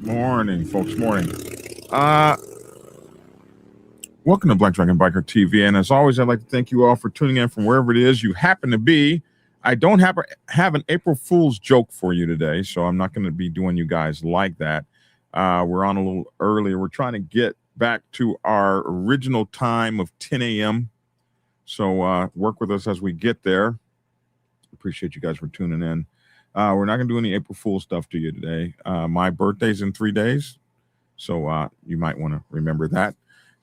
Morning, folks. Morning. Welcome to Black Dragon Biker TV. And as always, I'd like to thank you all for tuning in from wherever it is you happen to be. I don't have an April Fool's joke for you today, so I'm not going to be doing you guys like that. We're on a little earlier. We're trying to get back to our original time of 10 a.m. So work with us as we get there. Appreciate you guys for tuning in. We're not going to do any April Fool's stuff to you today. My birthday's in 3 days, so you might want to remember that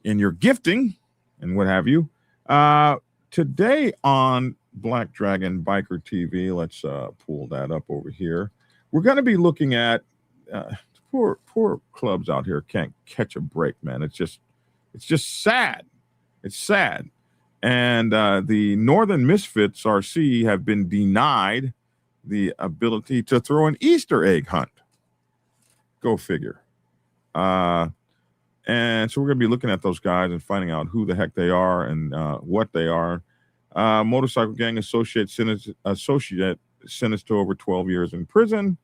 in your gifting and what have you. Today on Black Dragon Biker TV, let's pull that up over here. We're going to be looking at poor clubs out here can't catch a break, man. It's just sad. It's sad. And the Northern Misfits RC have been denied the ability to throw an Easter egg hunt. Go figure. And so we're going to be looking at those guys and finding out who the heck they are and what they are. Motorcycle gang associate sentenced to over 12 years in prison.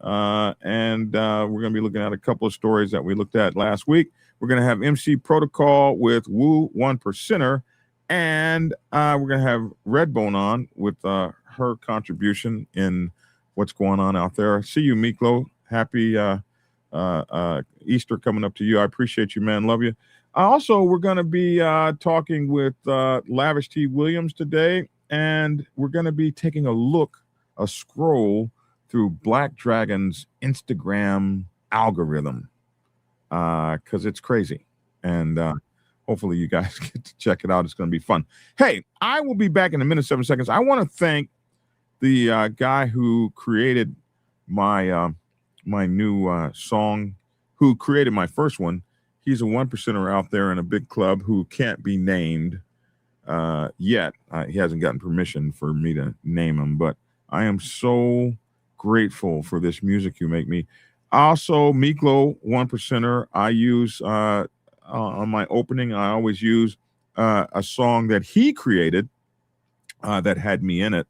And we're going to be looking at a couple of stories that we looked at last week. We're going to have MC Protocol with Woo 1%er. And we're going to have Redbone on with her contribution in what's going on out there. See you, Miklo. Happy Easter coming up to you. I appreciate you, man. Love you. Also, we're going to be talking with Lavish T. Williams today, and we're going to be taking a scroll through Black Dragon's Instagram algorithm because it's crazy. And hopefully you guys get to check it out. It's going to be fun. Hey, I will be back in a minute, 7 seconds. I want to thank the guy who created my my new song, who created my first one. He's a 1%er out there in a big club who can't be named yet. He hasn't gotten permission for me to name him, but I am so grateful for this music you make me. Also, Miklo, 1%er, I use on my opening, I always use a song that he created that had me in it,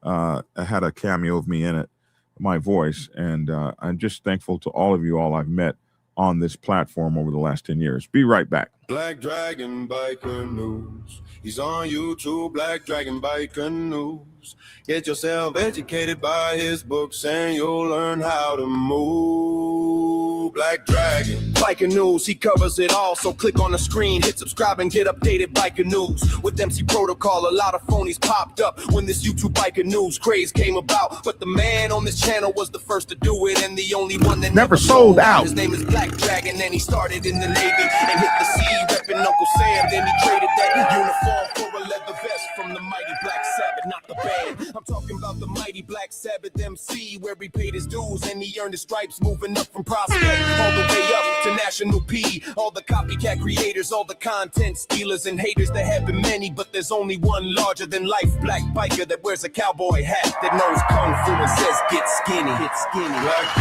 had a cameo of me in it, my voice. And I'm just thankful to all of you all I've met on this platform over the last 10 years. Be right back. Black Dragon Biker News. He's on YouTube, Black Dragon Biker News. Get yourself educated by his books and you'll learn how to move. Black Dragon Biker News, he covers it all, so click on the screen, hit subscribe and get updated Biker News. With MC Protocol, a lot of phonies popped up when this YouTube Biker News craze came about, but the man on this channel was the first to do it and the only one that never sold out. His name is Black Dragon and he started in the Navy and hit the sea repping Uncle Sam, then he traded that uniform for a leather vest from the mighty Black Sabbath, not the band. I'm talking about the mighty Black Sabbath MC, where he paid his dues and he earned his stripes, moving up from prospect all the way up to National P. All the copycat creators, all the content stealers and haters, there have been many, but there's only one larger than life Black biker that wears a cowboy hat, that knows kung fu and says get skinny, get skinny. Black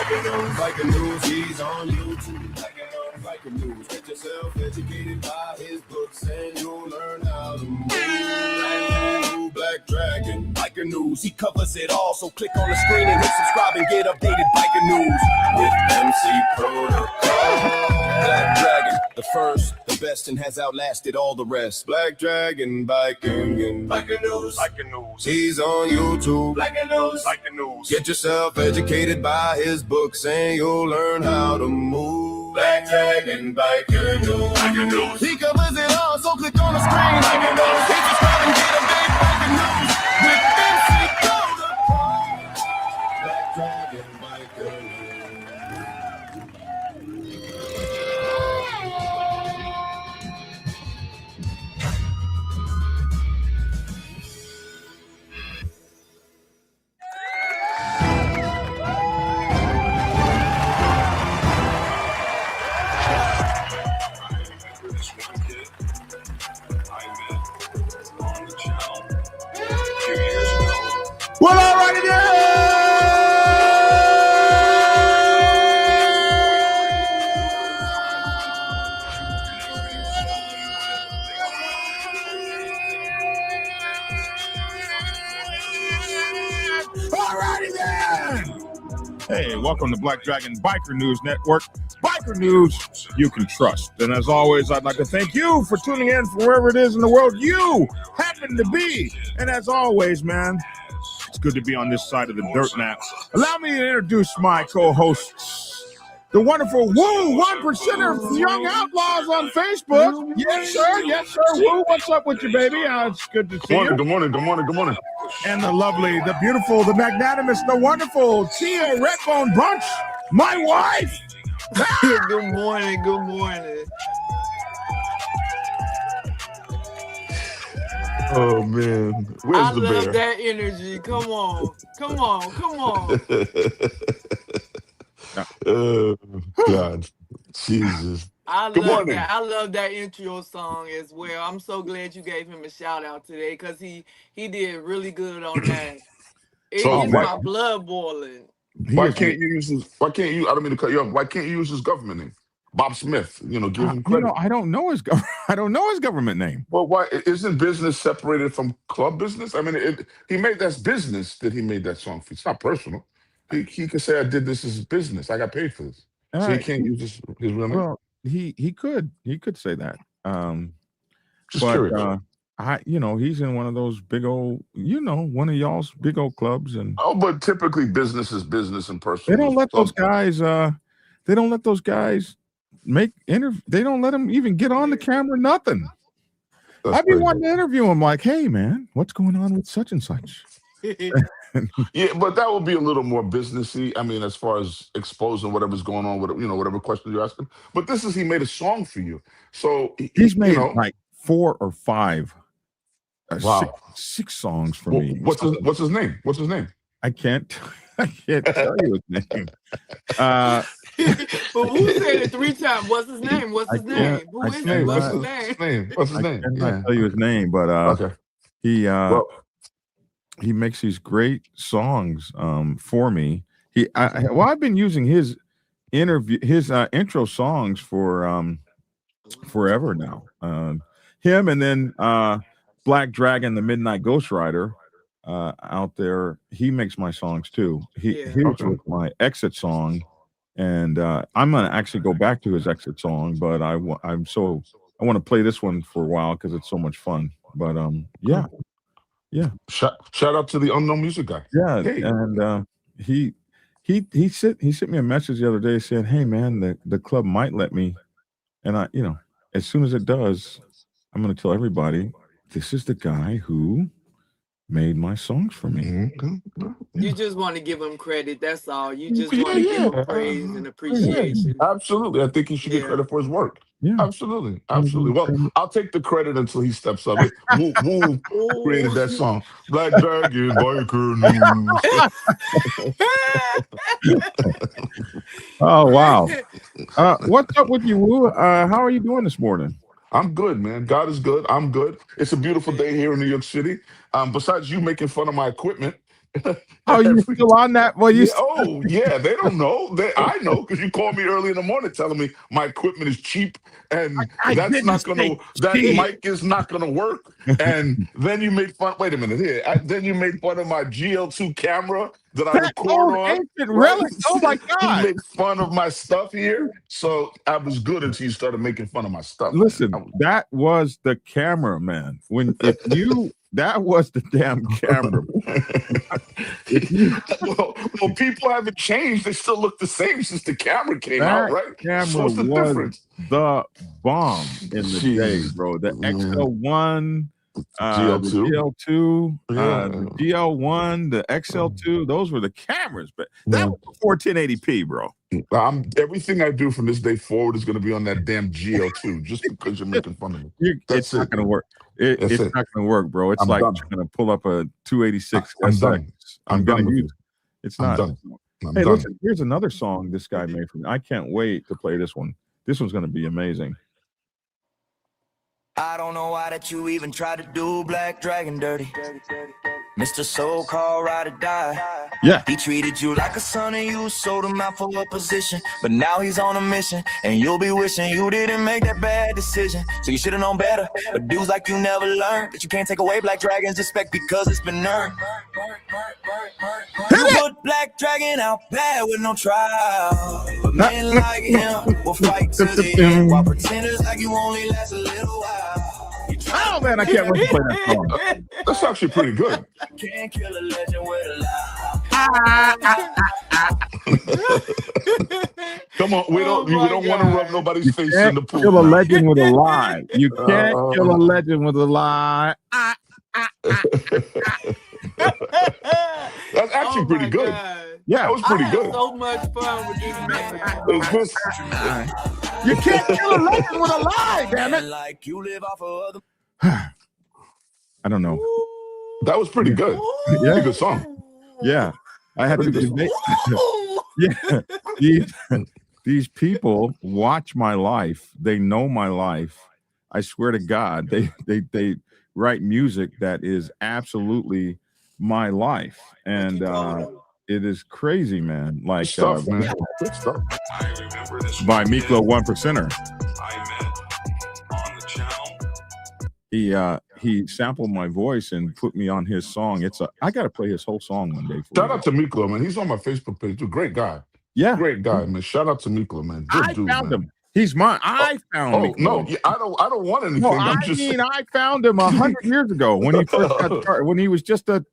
Dragon, Biker News, he's on YouTube. Biker News, get yourself educated by his books and you'll learn how to move. Black Dragon Biker News, he covers it all, so click on the screen and hit subscribe and get updated Biker News with MC Protocol. Black Dragon, the first, the best, and has outlasted all the rest. Black Dragon Biker News, Biker News, he's on YouTube. Biker News, get yourself educated by his books and you'll learn how to move. Black Dragon Biker News, he covers it all, so click on the screen. Biker News, hit subscribe and get updated Biker News with MC Protocol. Black Dragon Biker News. Well, all righty then. Hey, welcome to Black Dragon Biker News Network. Biker news you can trust. And as always, I'd like to thank you for tuning in from wherever it is in the world you happen to be. And as always, man, it's good to be on this side of the dirt nap. Allow me to introduce my co-hosts. The wonderful Woo, 1%er Young Outlaws on Facebook. Yes, sir. Yes, sir. Woo, what's up with you, baby? It's good to see you. Good morning. And the lovely, the beautiful, the magnanimous, the wonderful Tia Redbone Bunch, my wife. Good morning. Oh man, where's the bear? I love that energy. Come on. Oh God, Jesus. I Good love morning. that. I love that intro song as well. I'm so glad you gave him a shout out today because he did really good on that. It So gets why- my blood boiling. Why can't you use his? Why can't you? I don't mean to cut you off. Why can't you use his government name, Bob Smith? Give him credit. I don't know his government name. Well, why isn't business separated from club business? I mean, he made that's business that he made that song for. It's not personal. He could say I did this as business. I got paid for this. So he can't use his real name. Well, he could say that. Just curious. He's in one of those big old, one of y'all's big old clubs, and But typically business is business and personal. they don't let those guys. They don't let those guys make interview. They don't let them even get on the camera. Nothing. I'd be wanting to interview him, like, hey man, what's going on with such and such? Yeah, but that would be a little more businessy. I mean, as far as exposing whatever's going on with whatever question you're asking. But he made a song for you, so he's made like 4 or 5, wow, 6 songs for me. What's his name? What's his name? I can't tell you his name. But who said it 3 times? What's his name? What's his name? Who is it? What's his name? What's his name? I cannot tell you his name, but okay. He makes these great songs for me. I've been using his intro songs for forever now. Him and then Black Dragon, the Midnight Ghost Rider, out there. He makes my songs too. Here's with my exit song, and I'm gonna actually go back to his exit song, but I want to play this one for a while because it's so much fun. But yeah. Shout out to the unknown music guy. Yeah, hey. And he sent me a message the other day saying, "Hey man, the club might let me," and I, as soon as it does, I'm going to tell everybody this is the guy who made my songs for me. Mm-hmm. You just want to give him credit. That's all. You just want to give him praise and appreciation. Absolutely. I think he should get credit for his work. Yeah. Absolutely. Well, I'll take the credit until he steps up. Woo created that song. Black Dragon Biker News. Oh, wow. What's up with you, Woo? How are you doing this morning? I'm good, man. God is good. I'm good. It's a beautiful day here in New York City. Besides you making fun of my equipment. Oh, you still on that? Well, they don't know. I know because you called me early in the morning telling me my equipment is cheap and that mic is not gonna work. And then you made fun. Wait a minute here. Then you made fun of my GL2 camera that I record on. Relic. Oh my God! You made fun of my stuff here. So I was good until you started making fun of my stuff. Listen, that was the camera, man. That was the damn camera. well, people haven't changed. They still look the same since the camera came out, right? Camera so what's the difference? The bomb in the day, bro. The XL1, GL2, the GL1, the XL2. Those were the cameras, but that was before 1080p, bro. Everything I do from this day forward is going to be on that damn GL2, just because you're making fun of me. It's not going to work. It's not going to work, bro. It's like you're going to pull up a 286. I'm done. I'm going to use it. It's not. Done. Hey, listen, here's another song this guy made for me. I can't wait to play this one. This one's going to be amazing. I don't know why that you even tried to do Black Dragon dirty. Mr. So-called ride or die. Yeah. He treated you like a son and you sold him out for a position. But now he's on a mission and you'll be wishing you didn't make that bad decision. So you should have known better. But dudes like you never learned that you can't take away Black Dragon's respect because it's been earned. You put Black dragon out bad with no trial. But men like him will fight to the end. While pretenders like you only last a little while. Oh man, I can't wait to play that song. That's actually pretty good. Can't kill a legend with a lie. Come on, we don't want to rub nobody's face in the pool. Kill a legend with a lie. You can't kill a legend with a lie. That's actually pretty good. God. Yeah, That was pretty I good. had so much fun with this man. It's just, you can't kill a legend with a lie. Damn it! Like you live off of other. I don't know. that was pretty good. Yeah. Pretty good song. Yeah, I had to debate. Yeah, these people watch my life. They know my life. I swear to God, they write music that is absolutely my life, and it is crazy, man. Like Good stuff, man. Good stuff. by Miklo One Percenter. He sampled my voice and put me on his song. I got to play his whole song one day. Shout out to Miklo, man. He's on my Facebook page too. Great guy. Yeah, Great guy, man. Shout out to Miklo, man. Good I dude, found man. him. He's mine. I found Oh Miklo. no, I don't want anything. No, I'm I just mean, I found him 100 years ago when he first got started, when he was just a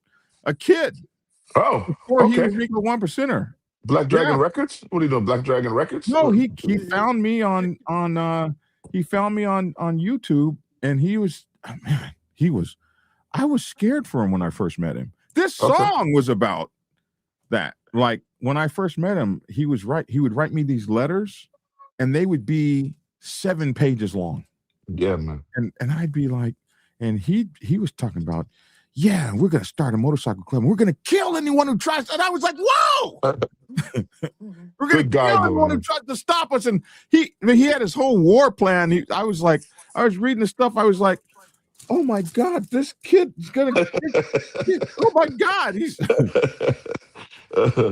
kid. Oh, Before he okay. was Miklo One Percenter. Black Dragon Yeah. Records? What are you doing? Black Dragon Records? No, he found me on YouTube, and he was, oh, man, I was scared for him when I first met him. This song was about that. Like when I first met him, he would write me these letters, and they would be 7 pages long. Yeah, man. And I'd be like, and he was talking about, yeah, we're gonna start a motorcycle club. We're gonna kill anyone who tries. And I was like, whoa, we're gonna Good guy, kill though, anyone who man. tries to stop us. And he had his whole war plan. I was reading the stuff. I was like, oh my God, this kid's gonna. Oh my God, he's.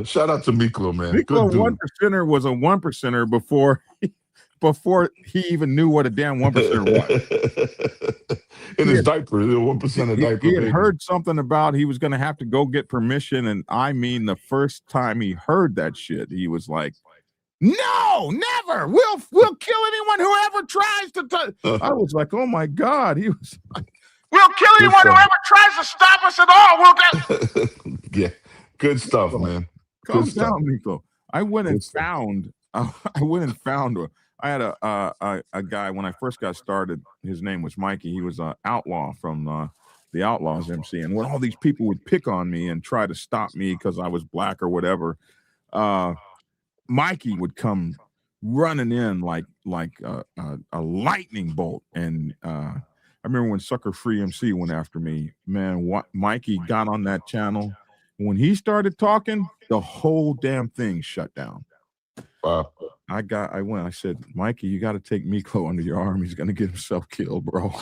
Shout out to Miklo, man. Miklo Good dude. One Percenter was a 1%er before he even knew what a damn 1%er was. In his diaper, 1% of diaper. He had baby. heard something about he was going to have to go get permission, and I mean, the first time he heard that shit, he was like, "No, never. We'll kill anyone who ever tries to." I was like, "Oh my God!" He was like, "We'll kill anyone who ever tries to stop us at all." We'll Yeah, good stuff, man. calm Good stuff. down, Nico. I went and Good stuff. found. I had a guy when I first got started. His name was Mikey. He was an outlaw from the Outlaws MC. And when all these people would pick on me and try to stop me because I was black or whatever, Mikey would come running in like a lightning bolt. And I remember when Sucker Free MC went after me. Man, Mikey got on that channel. When he started talking, the whole damn thing shut down. Wow. I said, Mikey, you got to take Miklo under your arm. He's going to get himself killed, bro.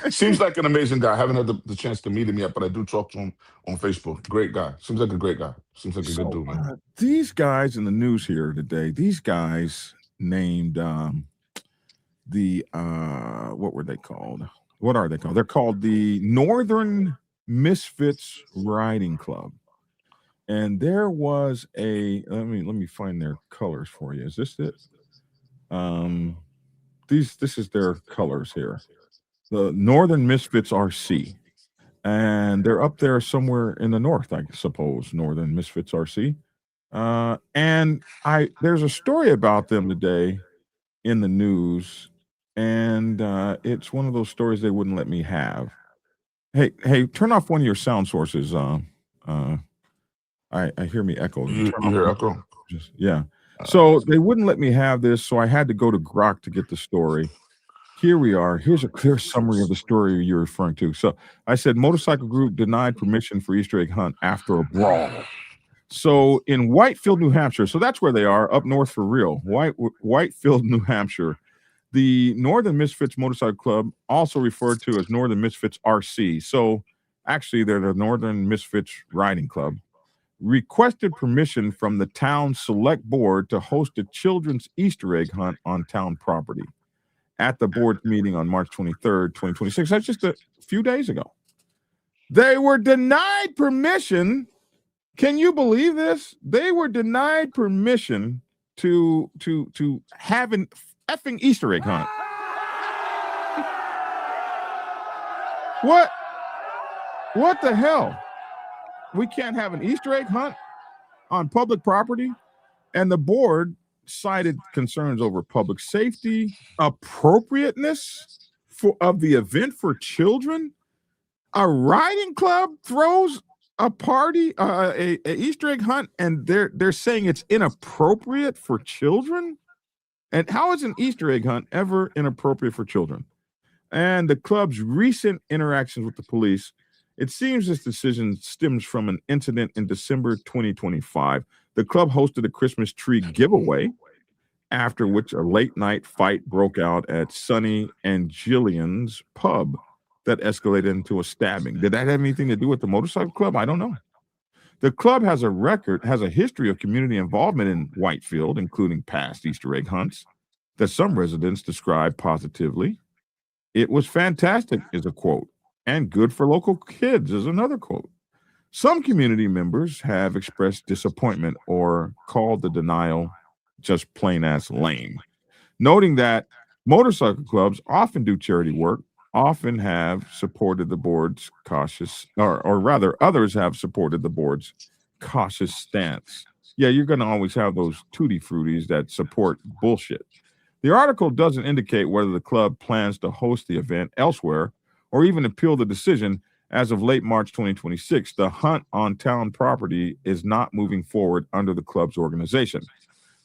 Seems like an amazing guy. I haven't had the chance to meet him yet, but I do talk to him on Facebook. Great guy. Seems like a great guy. Seems like a good dude, man. These guys in the news here today, these guys named what were they called? What are they called? They're called the Northern Misfits Riding Club. And there was let me find their colors for you. Is this it? This is their colors here. The Northern Misfits RC. And they're up there somewhere in the north, I suppose, Northern Misfits RC. And there's a story about them today in the news, and it's one of those stories they wouldn't let me have. Hey, turn off one of your sound sources. I hear me echo. You hear echo? Yeah. So they wouldn't let me have this, so I had to go to Grok to get the story. Here we are. Here's a clear summary of the story you're referring to. So I said, motorcycle group denied permission for Easter egg hunt after a brawl. So in Whitefield, New Hampshire, so that's where they are, up north for real. Whitefield, New Hampshire. The Northern Misfits Motorcycle Club, also referred to as Northern Misfits RC. So actually, they're the Northern Misfits Riding Club. Requested permission from the town select board to host a children's Easter egg hunt on town property at the board meeting on March 23rd, 2026. That's just a few days ago. They were denied permission Can you believe this? They were denied permission to have an effing Easter egg hunt. What the hell? We can't have an Easter egg hunt on public property, and the board cited concerns over public safety, appropriateness of the event for children. A riding club throws a party, a Easter egg hunt, and they're saying it's inappropriate for children. And how is an Easter egg hunt ever inappropriate for children? And the club's recent interactions with the police, it seems this decision stems from an incident in December 2025. The club hosted a Christmas tree giveaway, after which a late night fight broke out at Sonny and Jillian's pub that escalated into a stabbing. Did that have anything to do with the motorcycle club? I don't know. The club has a history of community involvement in Whitefield, including past Easter egg hunts that some residents describe positively. It was fantastic, is a quote, and good for local kids is another quote. Some community members have expressed disappointment or called the denial just plain ass lame, noting that motorcycle clubs often do charity work, often have supported the board's cautious, or rather others have supported the board's cautious stance. Yeah, you're going to always have those tutti fruities that support bullshit. The article doesn't indicate whether the club plans to host the event elsewhere or even appeal the decision. As of late March 2026, the hunt on town property is not moving forward under the club's organization.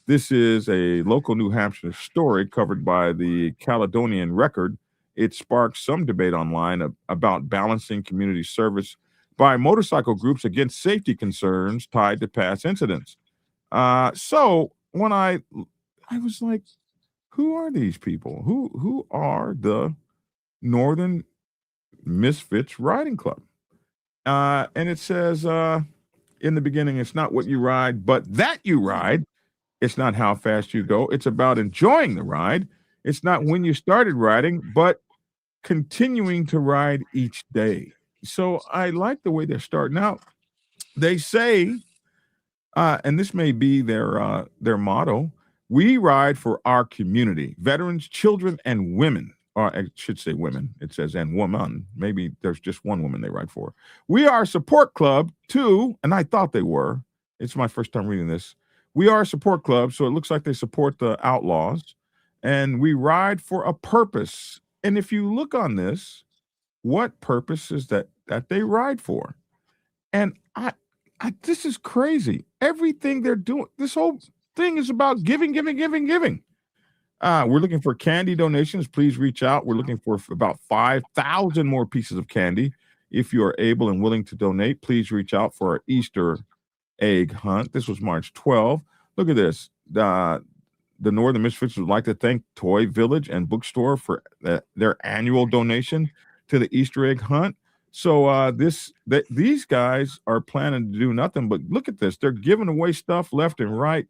This is a local New Hampshire story covered by the Caledonian Record. It sparked some debate online about balancing community service by motorcycle groups against safety concerns tied to past incidents. So when I was like, who are these people? Who are the Northern Misfits Riding Club? And it says in the beginning, it's not what you ride, but that you ride. It's not how fast you go. It's about enjoying the ride. It's not when you started riding, but continuing to ride each day. So I like the way they're starting out. They say, and this may be their motto, we ride for our community, veterans, children, and women. Or I should say women. It says and woman. Maybe there's just one woman they ride for. We are a support club too, and I thought they were. It's my first time reading this. We are a support club, so it looks like they support the outlaws, and we ride for a purpose. And if you look on this, what purpose is that they ride for? And I this is crazy. Everything they're doing, this whole thing is about giving. We're looking for candy donations. Please reach out. We're looking for about 5,000 more pieces of candy. If you are able and willing to donate, please reach out for our Easter egg hunt. This was March 12th. Look at this. The Northern Misfits would like to thank Toy Village and Bookstore for their annual donation to the Easter egg hunt. So these guys are planning to do nothing but look at this. They're giving away stuff left and right,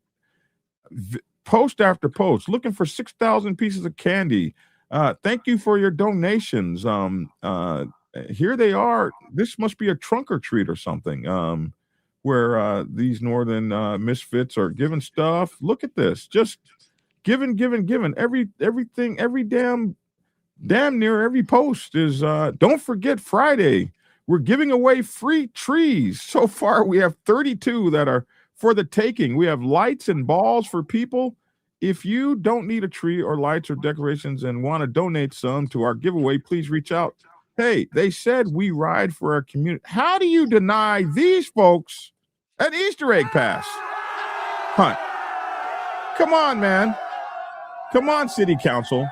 post after post, looking for 6,000 pieces of candy. Thank you for your donations. Here they are. This must be a trunk or treat or something. Where these Northern Misfits are giving stuff. Look at this, just giving. Everything, every damn near every post is. Don't forget Friday, we're giving away free trees. So far, we have 32 that are for the taking. We have lights and balls for people. If you don't need a tree or lights or decorations and want to donate some to our giveaway, please reach out. Hey, they said we ride for our community. How do you deny these folks an Easter egg pass hunt? Come on, man. Come on, city council.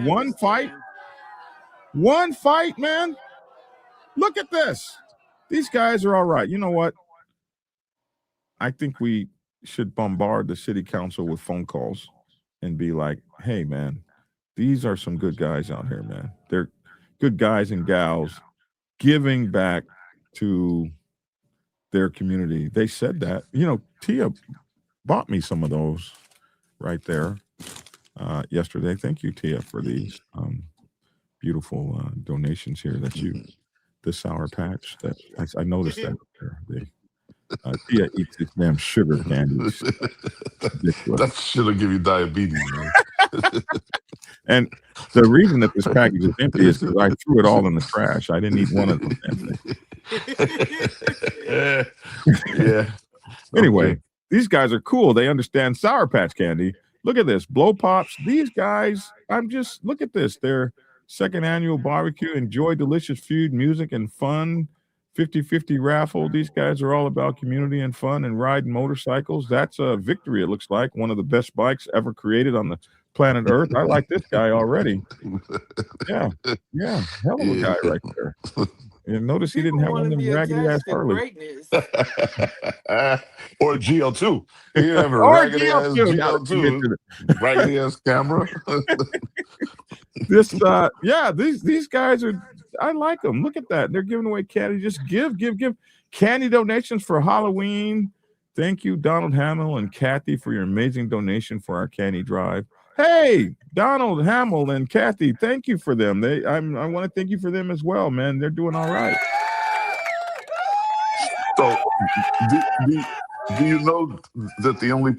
One fight, man. Look at this. These guys are all right. You know what? I think we should bombard the city council with phone calls and be like, hey, man, these are some good guys out here, man. They're good guys and gals giving back to their community. They said that. You know, Tia bought me some of those right there yesterday. Thank you, Tia, for these beautiful donations here that you, the Sour Patch, that I noticed that there. Tia eats this damn sugar candy. That should have give you diabetes, man. And the reason that this package is empty is because I threw it all in the trash. I didn't eat one of them damn things. Yeah. Anyway, Okay. these guys are cool. They understand Sour Patch Candy. Look at this. Blow Pops. These guys, look at this. Their second annual barbecue. Enjoy delicious food, music, and fun. 50-50 raffle. These guys are all about community and fun and riding motorcycles. That's a victory, it looks like. One of the best bikes ever created on the planet Earth. I like this guy already. Yeah. Hell of a guy right there. And notice he didn't have one of them raggedy ass Harley. Or a GL2. He didn't have a raggedy ass GL2. Raggedy ass camera. These guys are, I like them. Look at that. They're giving away candy. Just give candy donations for Halloween. Thank you, Donald Hamill and Kathy, for your amazing donation for our candy drive. Hey, Donald Hamill and Kathy, thank you for them. I want to thank you for them as well, man. They're doing all right. So, do you know that the only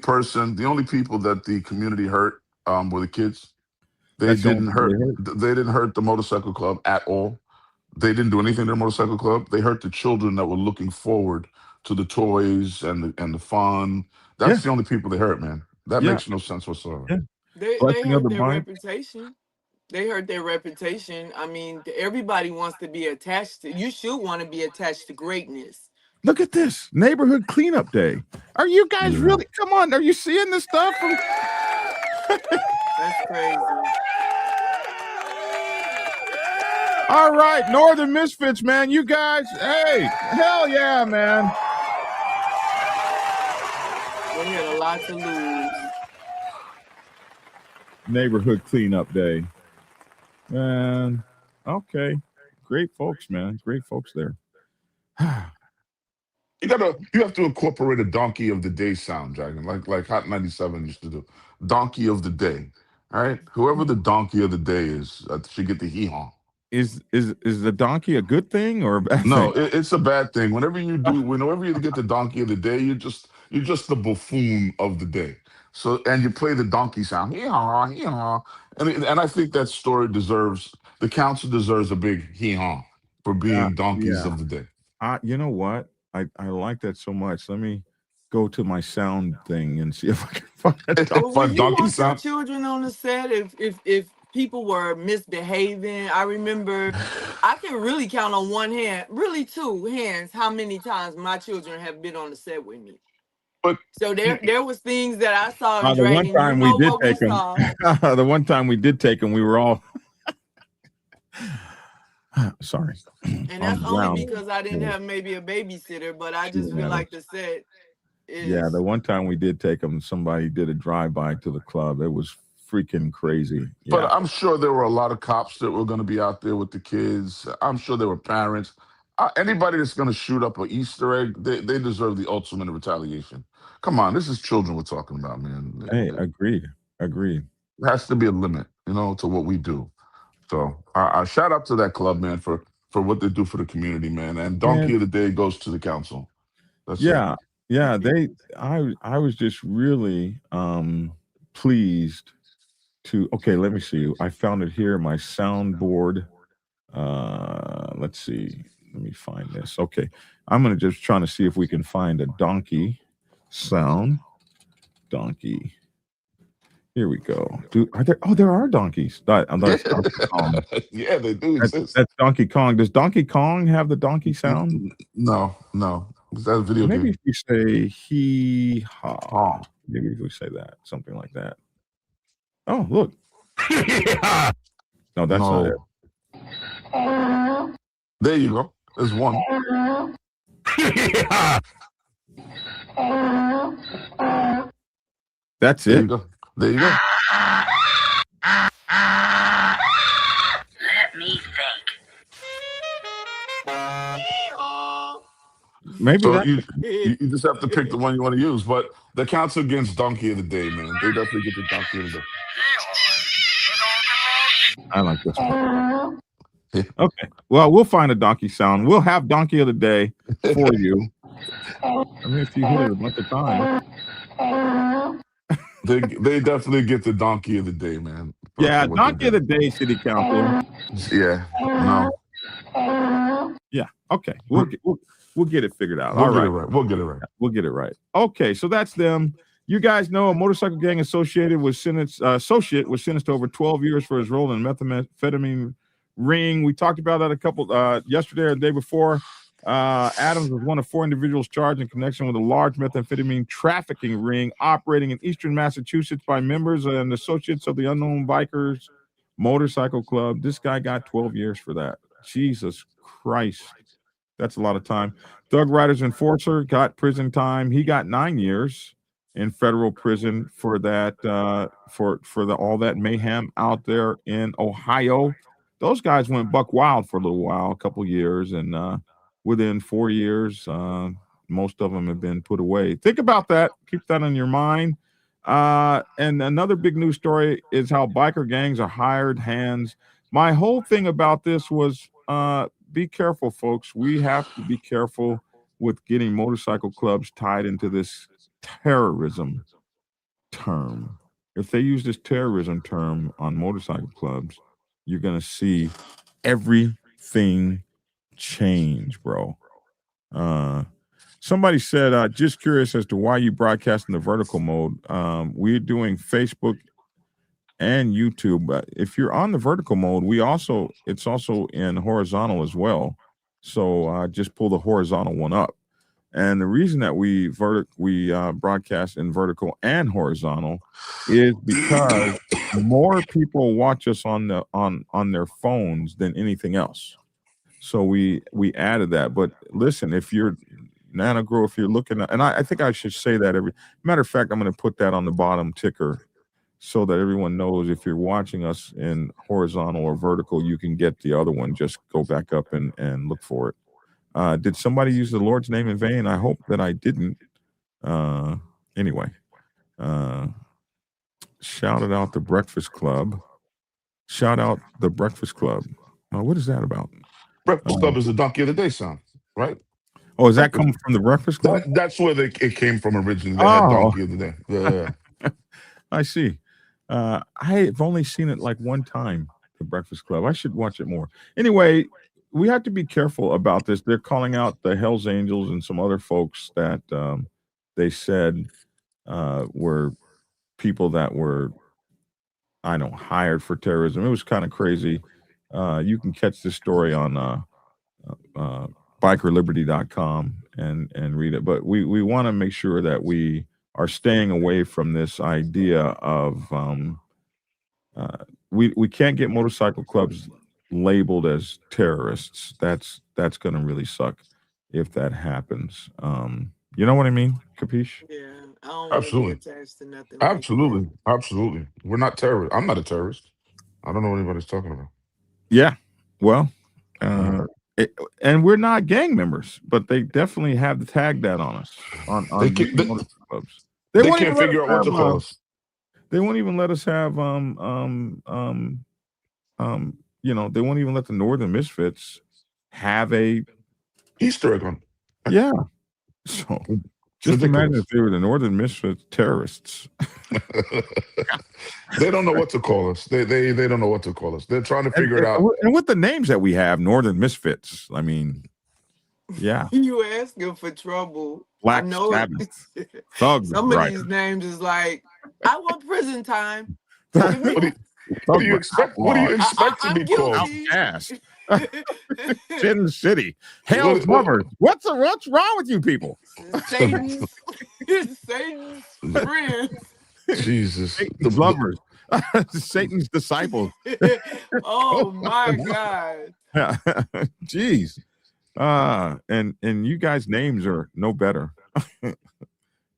people that the community hurt were the kids? They didn't hurt the motorcycle club at all. They didn't do anything to the motorcycle club. They hurt the children that were looking forward to the toys and the fun. That's the only people they hurt, man. That makes no sense whatsoever. Yeah. They hurt their reputation. They hurt their reputation. I mean, everybody wants to be attached to. You should want to be attached to greatness. Look at this neighborhood cleanup day. Are you guys really? Come on, are you seeing this stuff? That's crazy. All right, Northern Misfits, man. You guys, hey, hell yeah, man. We had a lot to lose. Neighborhood cleanup day, man. Okay, great folks, man. Great folks there. You have to incorporate a donkey of the day sound, Dragon, like Hot 97 used to do. Donkey of the day. All right, whoever the donkey of the day is should get the hee-haw. Is the donkey a good thing or a bad thing? No, it's a bad thing. Whenever you get the donkey of the day, you're just the buffoon of the day. So, and you play the donkey sound, hee-haw, hee-haw. And I think that story the council deserves a big hee-haw for being donkeys of the day. You know what? I like that so much. Let me go to my sound thing and see if I can find a donkey sound. You want your children on the set if people were misbehaving. I remember I can really count on one hand, really two hands, how many times my children have been on the set with me. But so there was things that I saw. The one time we did take them. The one time we did take them, we were all sorry. And that's only because I didn't have maybe a babysitter, but I just feel like the set is... Yeah, the one time we did take them, somebody did a drive-by to the club. It was freaking crazy. Yeah. But I'm sure there were a lot of cops that were going to be out there with the kids. I'm sure there were parents. Anybody that's going to shoot up an Easter egg, they deserve the ultimate retaliation. Come on, this is children we're talking about, man. Hey, agreed. There has to be a limit, to what we do. So I shout out to that club, man, for what they do for the community, man. And donkey of the day goes to the council. That's it. Yeah. I was just really pleased to. Okay, let me see. I found it here. My soundboard. Let's see. Let me find this. Okay, I'm gonna just trying to see if we can find a donkey sound. Donkey. Here we go. There are donkeys. That's Donkey Kong. Yeah, they do exist. That's Donkey Kong. Does Donkey Kong have the donkey sound? No. Is that a video game? Maybe if you say hee-haw. Maybe if we say that. Something like that. Oh, look. No, that's not it. There you go. There's one. That's it. There you go. Let me think. Maybe so you just have to pick the one you want to use. But the council against donkey of the day, man. They definitely get the donkey of the day. I like this one. Okay. Well, we'll find a donkey sound. We'll have donkey of the day for you. I mean, if you hit it a bunch of times. They definitely get the donkey of the day, man. Yeah, For what they donkey of the did. day, city council. Yeah, no, Yeah, okay. We'll get it figured out. we'll All get right. it right. We'll get it right. We'll get it right. Okay, so that's them. You guys know a motorcycle gang associate was sentenced to over 12 years for his role in methamphetamine ring. We talked about that a couple yesterday or the day before. Adams was one of 4 individuals charged in connection with a large methamphetamine trafficking ring operating in eastern Massachusetts by members and associates of the Unknown Bikers Motorcycle Club. This guy got 12 years for that. Jesus Christ. That's a lot of time. Thug Riders Enforcer got prison time. He got 9 years in federal prison for that, for all that mayhem out there in Ohio. Those guys went buck wild for a little while, a couple years, and within 4 years, most of them have been put away. Think about that. Keep that in your mind. And another big news story is how biker gangs are hired hands. My whole thing about this was be careful, folks. We have to be careful with getting motorcycle clubs tied into this terrorism term. If they use this terrorism term on motorcycle clubs, you're going to see everything change, bro. Somebody said, just curious as to why you broadcast in the vertical mode. We're doing Facebook and YouTube, but if you're on the vertical mode, it's also in horizontal as well. So just pull the horizontal one up. And the reason that we broadcast in vertical and horizontal is because more people watch us on their phones than anything else. So we added that. But listen, if you're Nano Grow, if you're looking at, and I think I should say that matter of fact, I'm going to put that on the bottom ticker so that everyone knows if you're watching us in horizontal or vertical, you can get the other one. Just go back up and look for it. Did somebody use the Lord's name in vain? I hope that I didn't. Anyway, shouted out the Breakfast Club. Shout out the Breakfast Club. What is that about? Breakfast Club is the donkey of the day song, right? Oh, is that coming from the Breakfast Club? That's where it came from originally. They had donkey of the day. Yeah. I see. I've only seen it like one time, the Breakfast Club. I should watch it more. Anyway, we have to be careful about this. They're calling out the Hells Angels and some other folks that they said were people that were, hired for terrorism. It was kind of crazy. You can catch this story on bikerliberty.com and read it. But we want to make sure that we are staying away from this idea of we can't get motorcycle clubs labeled as terrorists. That's going to really suck if that happens. You know what I mean? Capiche? Yeah, I don't Absolutely. want to be attached to nothing. Absolutely. Absolutely. We're not terrorists. I'm not a terrorist. I don't know what anybody's talking about. Yeah. Well, and we're not gang members, but they definitely have tagged that on us on They clubs. They can't figure out what to call us. They won't even let us have they won't even let the Northern Misfits have a Easter egg on. Yeah. So just imagine if they were the Northern Misfits terrorists. They don't know what to call us. They don't know what to call us. They're trying to figure it out. And with the names that we have, Northern Misfits, I mean, yeah. You asking for trouble. Black I know Sabbath. Thug Some of Rider. these names is like, I want prison time. What do you expect? What do you expect to be called? Outcast. Sin City. Hell's Lovers. What's wrong with you people? Satan's friends. Jesus. Satan's lovers. Satan's disciples. Oh my God. Jeez. And you guys' names are no better.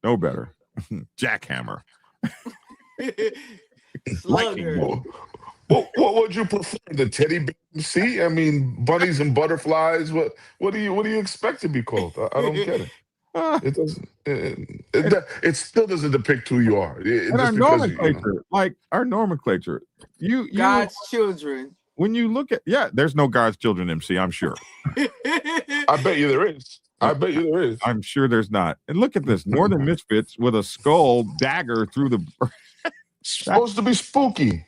No better. Jackhammer. Slugger. What would you prefer? The teddy bear MC? I mean, bunnies and butterflies. What do you expect to be called? I don't get it. It doesn't. It still doesn't depict who you are. And our nomenclature, like our nomenclature, you God's children. When you look at, there's no God's children MC. I'm sure. I bet you there is. I bet you there is. I'm sure there's not. And look at this, Northern Misfits with a skull dagger through the. Supposed to be spooky.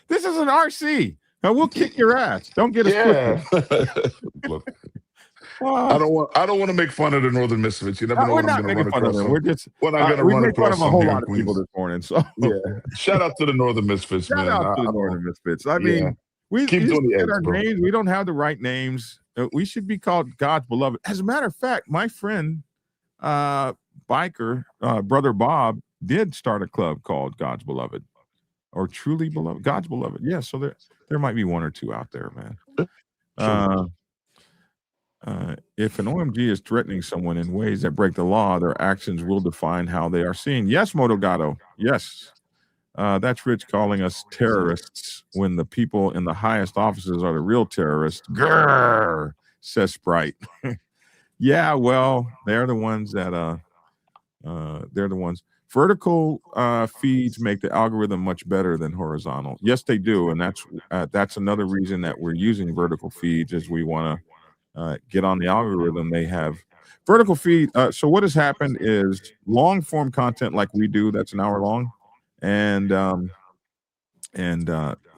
This is an RC. Now we'll kick your ass. Don't get us twisted. Look, I don't want to make fun of the Northern Misfits. You never know when I'm going to run across them. We're just when I'm going to run across a whole lot of people this morning. So yeah, shout out to the Northern Misfits, man. Shout out to the Northern Misfits. I mean, we keep doing the eggs, our names. We don't have the right names. We should be called God's beloved. As a matter of fact, my friend, biker, brother Bob, did start a club called God's Beloved, or Truly Beloved, God's Beloved. Yeah, so there might be one or two out there, man. If an OMG is threatening someone in ways that break the law, their actions will define how they are seen. Yes, Motogato. Yes. That's Rich calling us terrorists when the people in the highest offices are the real terrorists. Grrr, says Sprite. Yeah, well, they're the ones that they're the ones. Vertical feeds make the algorithm much better than horizontal. Yes, they do, and that's another reason that we're using vertical feeds, is we want to get on the algorithm. They have vertical feed. So what has happened is long form content like we do, that's an hour long, and the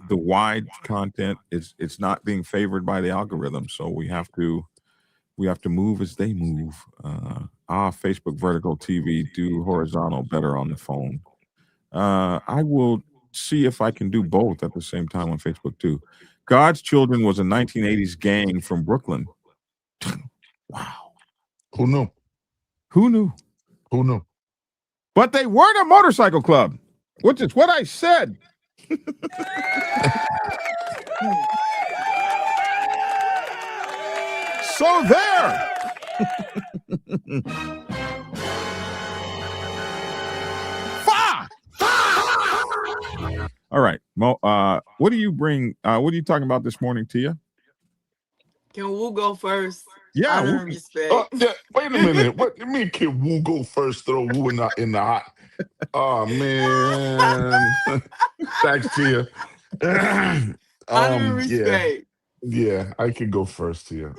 wide content it's not being favored by the algorithm. So we have to move as they move. Facebook vertical TV, do horizontal better on the phone. I will see if I can do both at the same time on Facebook too. God's Children was a 1980s gang from Brooklyn. Wow. Who knew? Who knew? Who knew? But they weren't a motorcycle club, which is what I said. So there. All right, Mo. What do you bring? What are you talking about this morning, Tia? Can Wu go first? Yeah. Respect. Yeah. Wait a minute. What do you mean? Can Wu go first? Throw Wu in the hot. Oh man. Thanks, Tia. Respect. Yeah, I could go first, Tia.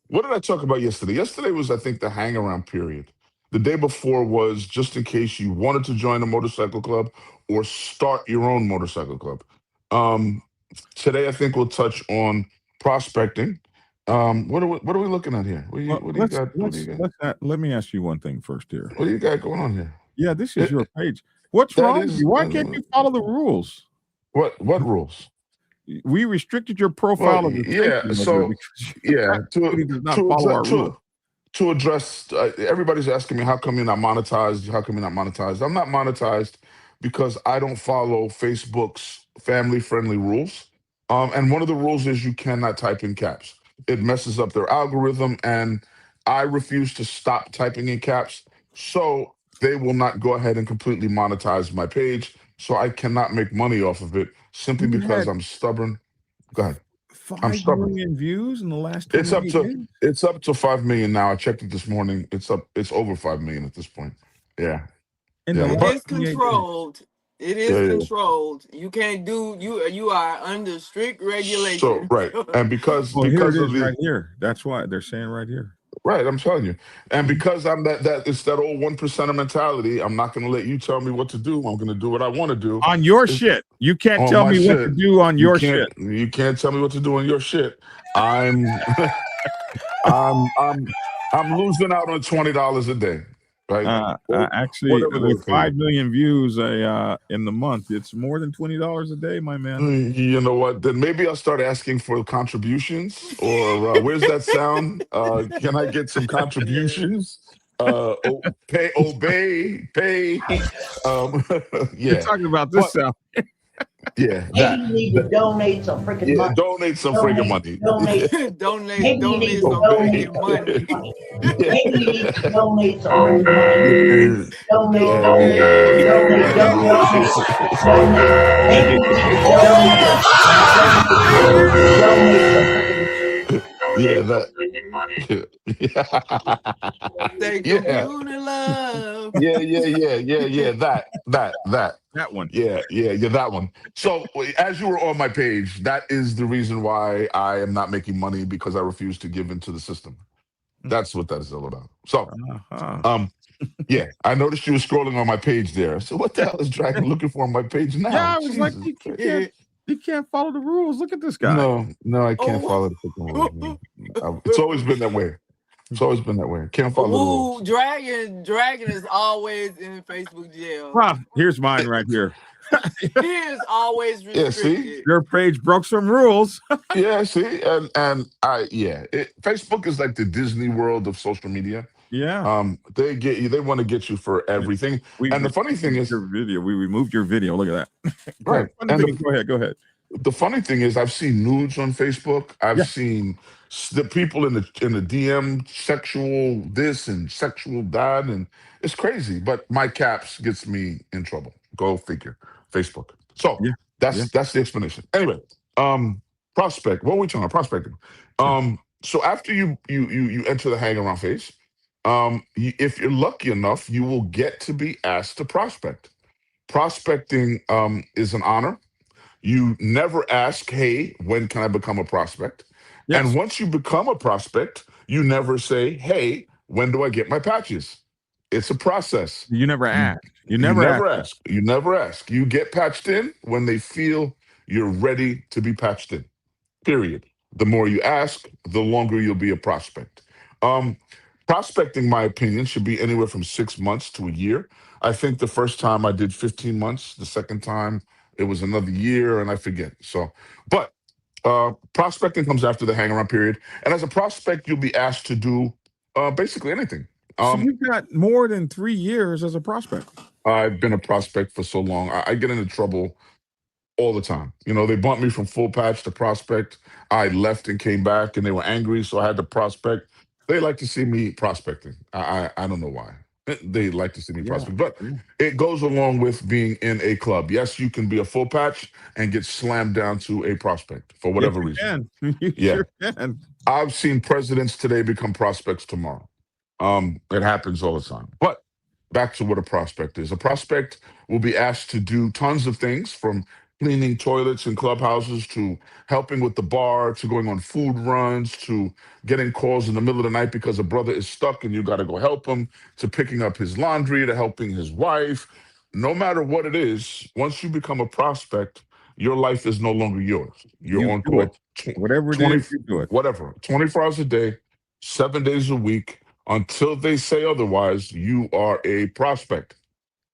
What did I talk about yesterday? Yesterday was, I think, the hang around period. The day before was just in case you wanted to join a motorcycle club or start your own motorcycle club. Today, I think we'll touch on prospecting. What are we looking at here? What do you got? Let me ask you one thing first here. What do you got going on here? Yeah, this is your page. What's wrong with you? Why can't you follow the rules? What rules? We restricted your profile. To address, everybody's asking me, how come you're not monetized? How come you're not monetized? I'm not monetized because I don't follow Facebook's family-friendly rules. And one of the rules is you cannot type in caps. It messes up their algorithm, and I refuse to stop typing in caps. So they will not go ahead and completely monetize my page. So I cannot make money off of it simply because I'm stubborn. Go ahead. 5 million views in the last 20 days? It's up to 5 million now. I checked it this morning. It's over 5 million at this point. Yeah. It is controlled. It is controlled. You can't do you are under strict regulation. So right. And because of right here. That's why they're saying right here. Right, I'm telling you. And because I'm it's that old 1%er mentality, I'm not going to let you tell me what to do. I'm going to do what I want to do. On your shit. You can't tell me what to do on your shit. You can't tell me what to do on your shit. I'm losing out on $20 a day. Right? Actually, with 5 million views in the month, it's more than $20 a day, my man. You know what? Then maybe I'll start asking for contributions, or where's that sound? Can I get some contributions? Pay. Yeah. You're talking about this sound. Yeah, maybe you need to donate some freaking money. Donate some freaking money. Donate some freaking money. Maybe you need to donate some freaking money. Yeah, that. Thank you, love. That one. Yeah, that one. So as you were on my page, that is the reason why I am not making money, because I refuse to give into the system. That's what that is all about. So, yeah, I noticed you were scrolling on my page there. So what the hell is Dragon looking for on my page now? Yeah, I was like, Jesus. he can't follow the rules. Look at this guy. No, I can't follow the freaking rules. It's always been that way. It's always been that way. Can't follow the rules. Dragon is always in Facebook jail. Wow, here's mine right here. He is always restricted. see? Your page broke some rules. Yeah, see, Facebook is like the Disney World of social media. Yeah. They get you. They want to get you for everything. And the funny thing is, your video. We removed your video. Look at that. Right. Go ahead. The funny thing is, I've seen nudes on Facebook. I've seen the people in the DM sexual this and sexual that, and it's crazy. But my caps gets me in trouble. Go figure. Facebook. So that's the explanation. Anyway, prospect. What are we talking about? Prospecting. So after you enter the hang around phase, if you're lucky enough, you will get to be asked to prospect. Prospecting is an honor. You never ask, hey, when can I become a prospect? Yes. And once you become a prospect, you never say, hey, when do I get my patches? It's a process. You never ask. You never ask. You never ask. You get patched in when they feel you're ready to be patched in, period. The more you ask, the longer you'll be a prospect. Prospecting, my opinion, should be anywhere from 6 months to a year. I think the first time I did 15 months. The second time, it was another year, and I forget. So, but prospecting comes after the hang around period. And as a prospect, you'll be asked to do basically anything. So you've got more than 3 years as a prospect. I've been a prospect for so long. I get into trouble all the time. You know, they bumped me from full patch to prospect. I left and came back, and they were angry, so I had to prospect. They like to see me prospecting. I don't know why. They like to see me prospect, but it goes along with being in a club. Yes, you can be a full patch and get slammed down to a prospect for whatever reason. You sure can. I've seen presidents today become prospects tomorrow. It happens all the time. But back to what a prospect is. A prospect will be asked to do tons of things, from cleaning toilets in clubhouses to helping with the bar to going on food runs to getting calls in the middle of the night because a brother is stuck and you got to go help him, to picking up his laundry, to helping his wife. No matter what it is, once you become a prospect, your life is no longer yours. You're on call. Whatever it is, you do it. Whatever. 24 hours a day, 7 days a week. Until they say otherwise, you are a prospect.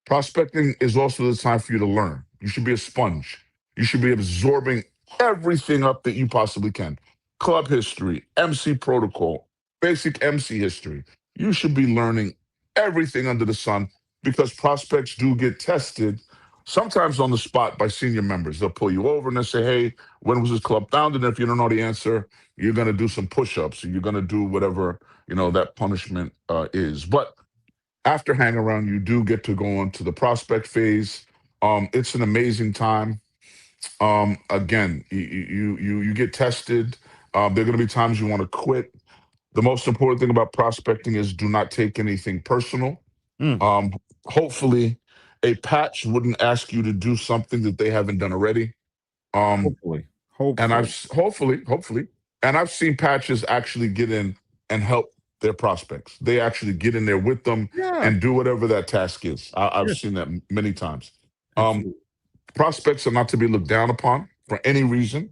Prospecting is also the time for you to learn. You should be a sponge. You should be absorbing everything up that you possibly can. Club history, MC protocol, basic MC history. You should be learning everything under the sun, because prospects do get tested, sometimes on the spot, by senior members. They'll pull you over and they'll say, hey, when was this club founded? And if you don't know the answer, you're going to do some push-ups, or you're going to do whatever, that punishment is. But after hang around, you do get to go on to the prospect phase. It's an amazing time. Again, you get tested. There are going to be times you want to quit. The most important thing about prospecting is do not take anything personal. Hopefully, a patch wouldn't ask you to do something that they haven't done already. Hopefully. And hopefully, and I've seen patches actually get in and help their prospects. They actually get in there with them and do whatever that task is. I've seen that many times. Prospects are not to be looked down upon for any reason.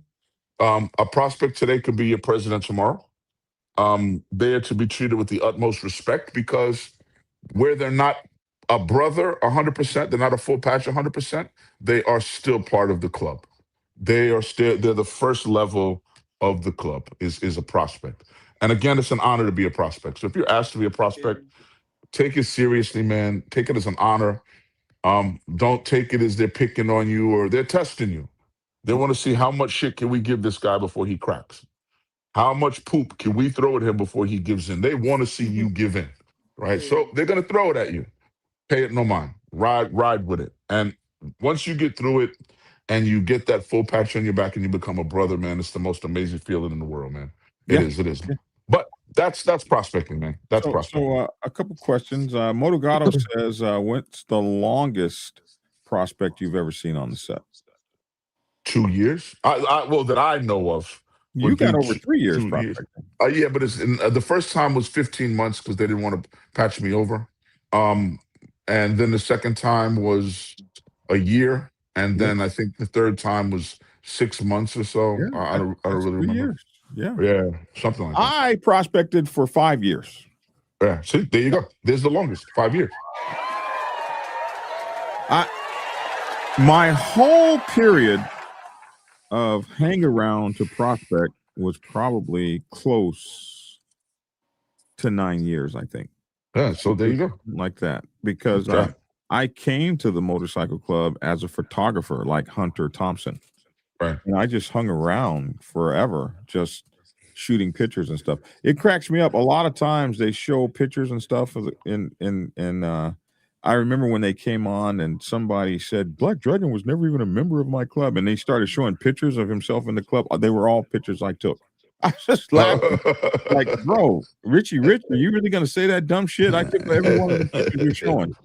A prospect today could be your president tomorrow. They are to be treated with the utmost respect, because where they're not a brother 100%, they're not a full patch 100%, they are still part of the club. They're the first level of the club is a prospect. And again, it's an honor to be a prospect. So if you're asked to be a prospect, take it seriously, man. Take it as an honor. Don't take it as they're picking on you or they're testing you. They want to see how much shit can we give this guy before he cracks. How much poop can we throw at him before he gives in? They want to see you give in, right? So they're going to throw it at you. Pay it no mind. Ride with it. And once you get through it and you get that full patch on your back and you become a brother, man, it's the most amazing feeling in the world, man. It is. But that's prospecting, man. That's prospecting. So a couple questions. Motogato says, what's the longest prospect you've ever seen on the set? 2 years? Well, that I know of. You got over 3 years prospecting. Yeah, but it's the first time was 15 months because they didn't want to patch me over. And then the second time was a year, and then I think the third time was 6 months or so. Yeah, I don't really 3 remember. years. Yeah, something like that. I prospected for 5 years. Yeah, see, there you go. There's the longest, 5 years. My whole period of hang around to prospect was probably close to 9 years, I think. Yeah, so there you go. Like that, because Okay. I came to the motorcycle club as a photographer, like Hunter Thompson. Right. And I just hung around forever, just shooting pictures and stuff. It cracks me up. A lot of times they show pictures and stuff I remember when they came on and somebody said Black Dragon was never even a member of my club, and they started showing pictures of himself in the club. They were all pictures I took. I was just laughing, like, bro, Richie, are you really gonna say that dumb shit? I took every one of the pictures you're showing.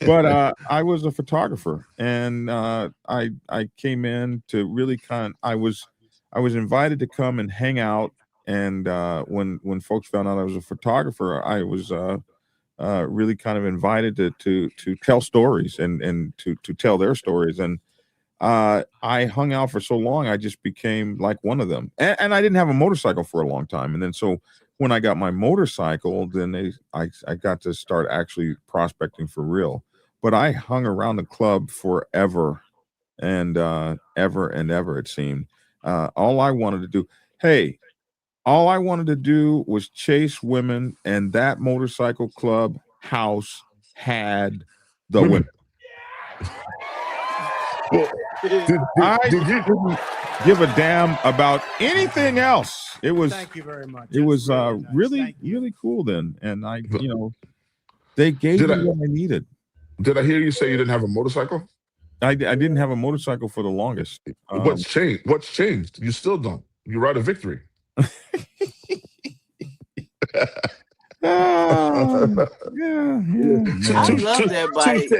But I was a photographer, and I came in to really I was invited to come and hang out. And when folks found out I was a photographer, I was really kind of invited to tell stories and to tell their stories. And I hung out for so long, I just became like one of them. And I didn't have a motorcycle for a long time. And then so when I got my motorcycle, then I got to start actually prospecting for real. But I hung around the club forever and ever and ever, it seemed. All I wanted to do was chase women, and that motorcycle club house had the women. Well, I didn't give a damn about anything else. It was Thank you very much. it was That's really nice. really cool then. And they gave me what I needed. Did I hear you say you didn't have a motorcycle? I didn't have a motorcycle for the longest. What's changed? What's changed? You still don't. You ride a Victory. I love that bike.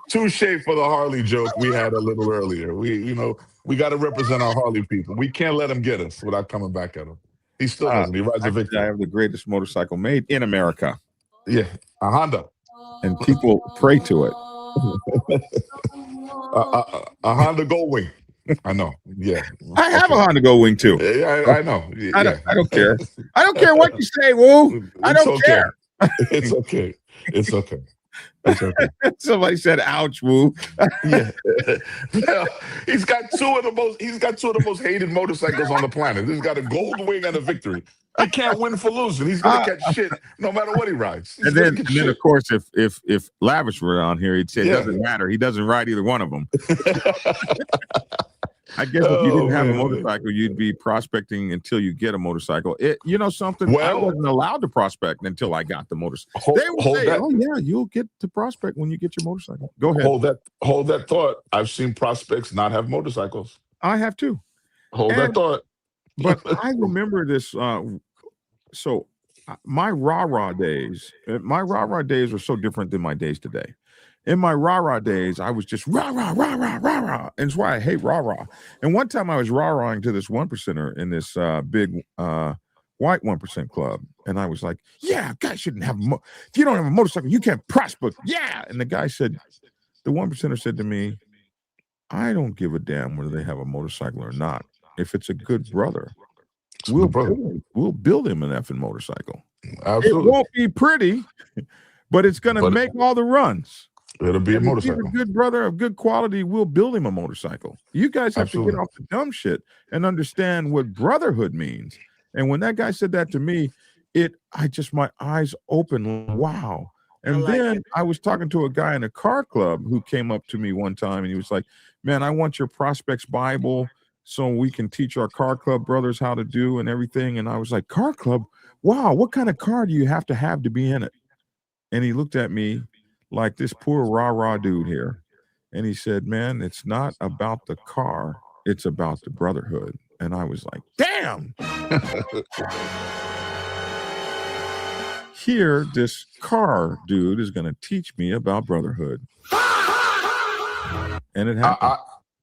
Touche for the Harley joke we had a little earlier. We got to represent our Harley people. We can't let him get us without coming back at him. He still doesn't. He rides a Victory. I have the greatest motorcycle made in America. Yeah, a Honda. And people pray to it. A Honda Goldwing. I know. Yeah. I have a Honda Goldwing too. Yeah, I know. Yeah. I don't care. I don't care what you say, Woo. I don't care. It's okay. It's okay. It's okay. Somebody said, "Ouch, Woo." Yeah. He's got two of the most hated motorcycles on the planet. He's got a Goldwing and a Victory. He can't win for losing. He's gonna catch shit no matter what he rides. And then of course, if Lavish were on here, he'd say it doesn't matter. He doesn't ride either one of them. I guess if you didn't have a motorcycle, you'd be prospecting until you get a motorcycle. Something. I wasn't allowed to prospect until I got the motorcycle. They would say, "Oh yeah, you'll get to prospect when you get your motorcycle." Go ahead. Hold that thought. I've seen prospects not have motorcycles. I have too. Hold that thought. But I remember this. So my rah-rah days are so different than my days today. In my rah-rah days, I was just rah-rah, rah-rah, rah-rah. And it's why I hate rah-rah. And one time I was rah-rahing to this 1%er in this big white 1% club. And I was like, yeah, guys shouldn't have, if you don't have a motorcycle, you can't prospect. Yeah. And the guy said, the 1%er said to me, I don't give a damn whether they have a motorcycle or not. If it's a good brother, we'll build him an effing motorcycle. Absolutely. It won't be pretty, but it's going to make all the runs. It'll be a motorcycle. If he's a good brother of good quality, we'll build him a motorcycle. You guys have to get off the dumb shit and understand what brotherhood means. And when that guy said that to me, my eyes opened. Wow. And then I was talking to a guy in a car club who came up to me one time and he was like, man, I want your Prospects Bible so we can teach our car club brothers how to do and everything. And I was like, car club? Wow, what kind of car do you have to be in it? And he looked at me like this poor rah-rah dude here. And he said, man, it's not about the car. It's about the brotherhood. And I was like, damn. Here, this car dude is going to teach me about brotherhood. And it happened.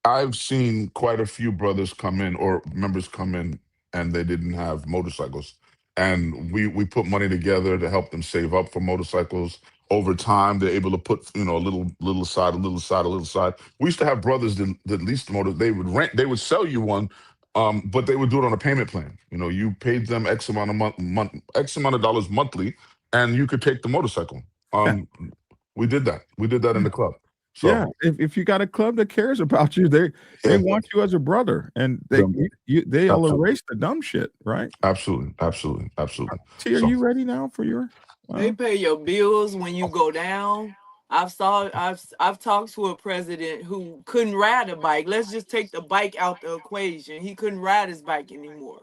I've seen quite a few brothers come in or members come in and they didn't have motorcycles. And we put money together to help them save up for motorcycles. Over time, they're able to put, you know, a little aside, a little aside, a little aside. We used to have brothers that leased motor. They would rent, they would sell you one, but they would do it on a payment plan. You know, you paid them X amount of X amount of dollars monthly, and you could take the motorcycle. We did that. We did that in the club. So yeah, if you got a club that cares about you, they want you as a brother, and they'll erase the dumb shit, right? Absolutely. T, are you ready now for your? They pay your bills when you go down. I've talked to a president who couldn't ride a bike. Let's just take the bike out the equation. He couldn't ride his bike anymore,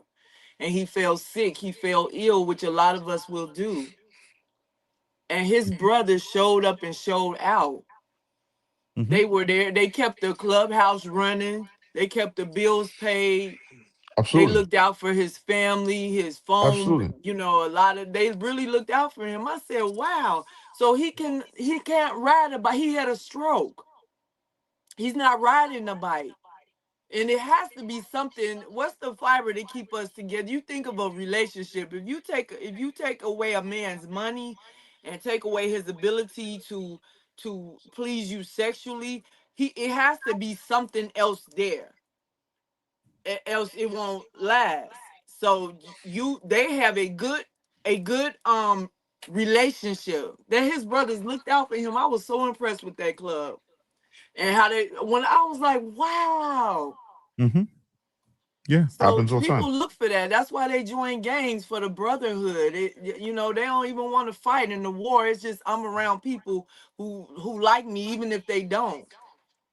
and he fell sick. He fell ill, which a lot of us will do. And his brothers showed up and showed out. They were there. They kept the clubhouse running. They kept the bills paid. Absolutely. They looked out for his family, his phone. Absolutely. You know, they really looked out for him. I said, wow. So he can't ride a bike. He had a stroke. He's not riding a bike. And it has to be something. What's the fiber to keep us together? You think of a relationship. If you take away a man's money and take away his ability to please you sexually, it has to be something else there. Else it won't last. So they have a good relationship. That his brothers looked out for him. I was so impressed with that club. And when I was like, wow. Yeah. So people look for that. That's why they join gangs, for the brotherhood. You know, they don't even want to fight in the war. It's just I'm around people who like me, even if they don't.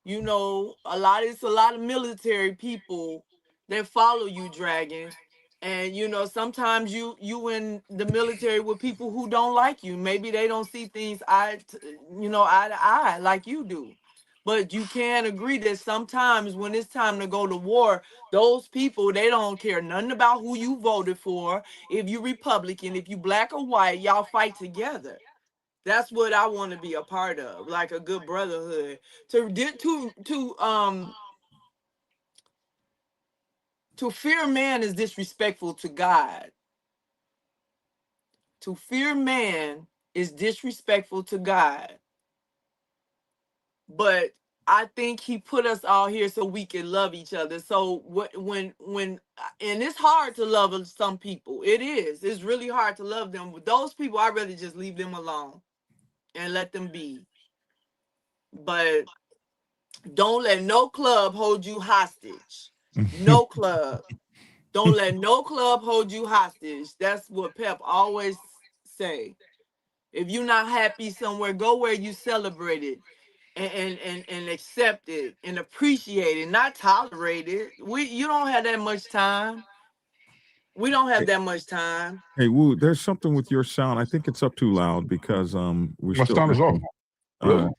You know, it's a lot of military people that follow you, Dragon. And you know, sometimes you in the military with people who don't like you. Maybe they don't see things eye to eye like you do. But you can agree that sometimes when it's time to go to war, those people, they don't care nothing about who you voted for. If you Republican, if you black or white, y'all fight together. That's what I want to be a part of, like a good brotherhood. To fear man is disrespectful to God. To fear man is disrespectful to God. But I think he put us all here so we can love each other. So when and it's hard to love some people. It is. It's really hard to love them. With those people, I'd rather just leave them alone and let them be. But don't let no club hold you hostage. No club. Don't let no club hold you hostage. That's what Pep always say. If you're not happy somewhere, go where you celebrate it and accept it and appreciate it, not tolerate it. You don't have that much time. We don't have that much time. Hey, Woo, there's something with your sound. I think it's up too loud because we're My still sound is off. Really?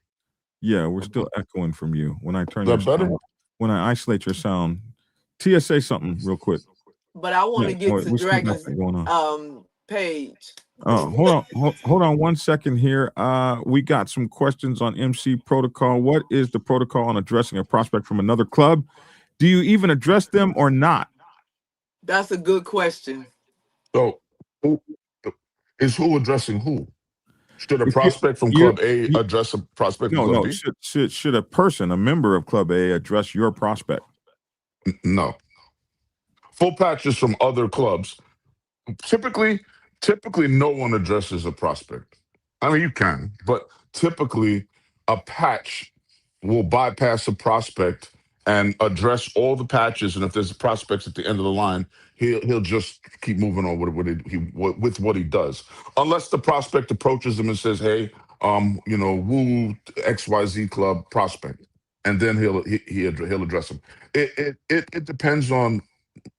Yeah, we're still echoing from you. When I turn that better? When I isolate your sound, Tia, say something real quick. But I want to get to Dragon's page. Hold on 1 second here. We got some questions on MC protocol. What is the protocol on addressing a prospect from another club? Do you even address them or not? That's a good question. So who addressing who? Should a prospect from Club A address a prospect from Club B? Should a person, a member of Club A, address your prospect? No. Full patches from other clubs. Typically no one addresses a prospect. I mean, you can, but typically a patch will bypass a prospect and address all the patches. And if there's prospects at the end of the line, he'll just keep moving on with what he does, unless the prospect approaches him and says, "Hey, woo XYZ club prospect," and then he'll address him. It depends on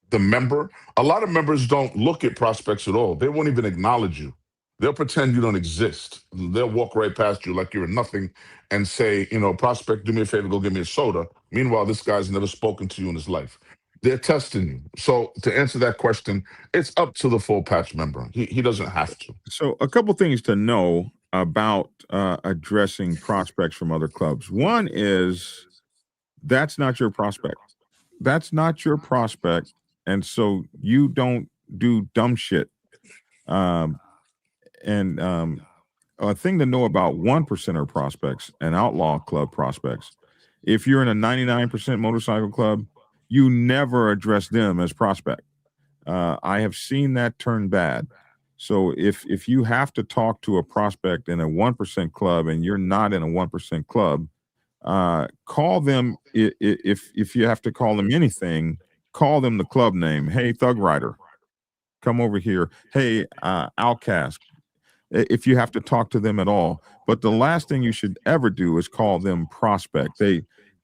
the member. A lot of members don't look at prospects at all. They won't even acknowledge you. They'll pretend you don't exist. They'll walk right past you like you're nothing and say, prospect, do me a favor, go get me a soda. Meanwhile, this guy's never spoken to you in his life. They're testing you. So to answer that question, it's up to the full patch member. He doesn't have to. So a couple things to know about addressing prospects from other clubs. One is that's not your prospect. That's not your prospect. and so you don't do dumb shit. And a thing to know about 1%er prospects and outlaw club prospects: if you're in a 99% motorcycle club, you never address them as prospect. I have seen that turn bad. So if you have to talk to a prospect in a 1% club and you're not in a 1% club, call them. If you have to call them anything, call them the club name. Hey, Thug Rider, come over here. Hey, Outcast. If you have to talk to them at all. But the last thing you should ever do is call them prospect.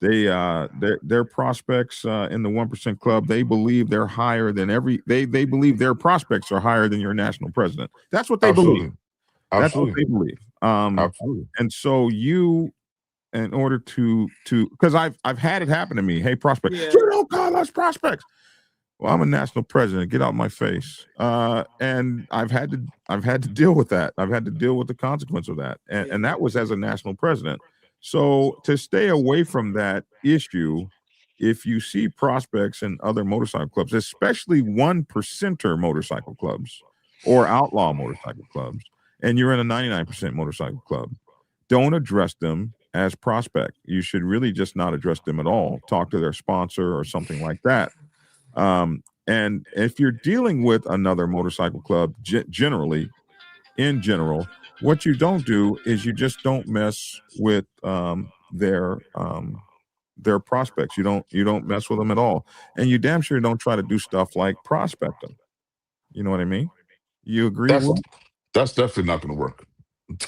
They're prospects in the 1% club. They believe they're higher than they believe their prospects are higher than your national president. That's what they believe. That's what they believe. Absolutely. And so you, in order to because I've had it happen to me. Hey, prospect, you don't call us prospects. Well, I'm a national president. Get out of my face. And I've had to deal with that. I've had to deal with the consequence of that. And that was as a national president. So to stay away from that issue, if you see prospects in other motorcycle clubs, especially 1%er motorcycle clubs or outlaw motorcycle clubs, and you're in a 99% motorcycle club, don't address them as prospect. You should really just not address them at all. Talk to their sponsor or something like that. And if you're dealing with another motorcycle club, generally, in general, what you don't do is you just don't mess with their prospects. You don't mess with them at all, and you damn sure don't try to do stuff like prospect them. You know what I mean? You agree? That's definitely not going to work.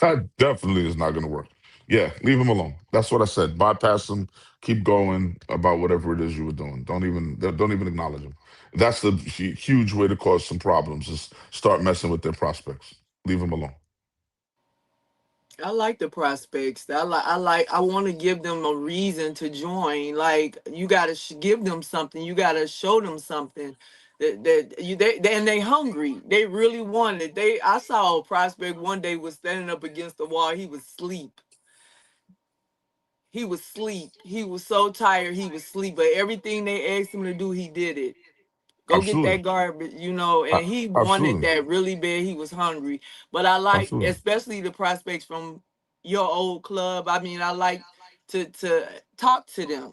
That definitely is not going to work. Yeah, leave him alone. That's what I said. Bypass him. Keep going about whatever it is you were doing. Don't even acknowledge him. That's the huge way to cause some problems. Is start messing with their prospects. Leave him alone. I like the prospects. I want to give them a reason to join. Like, you got to give them something. You got to show them something and they hungry. They really want it. I saw a prospect one day was standing up against the wall. He was asleep. He was so tired. He was asleep. But everything they asked him to do, he did it. Go get that garbage, and he wanted that really bad. He was hungry. But I like, especially the prospects from your old club. I mean, I like to talk to them.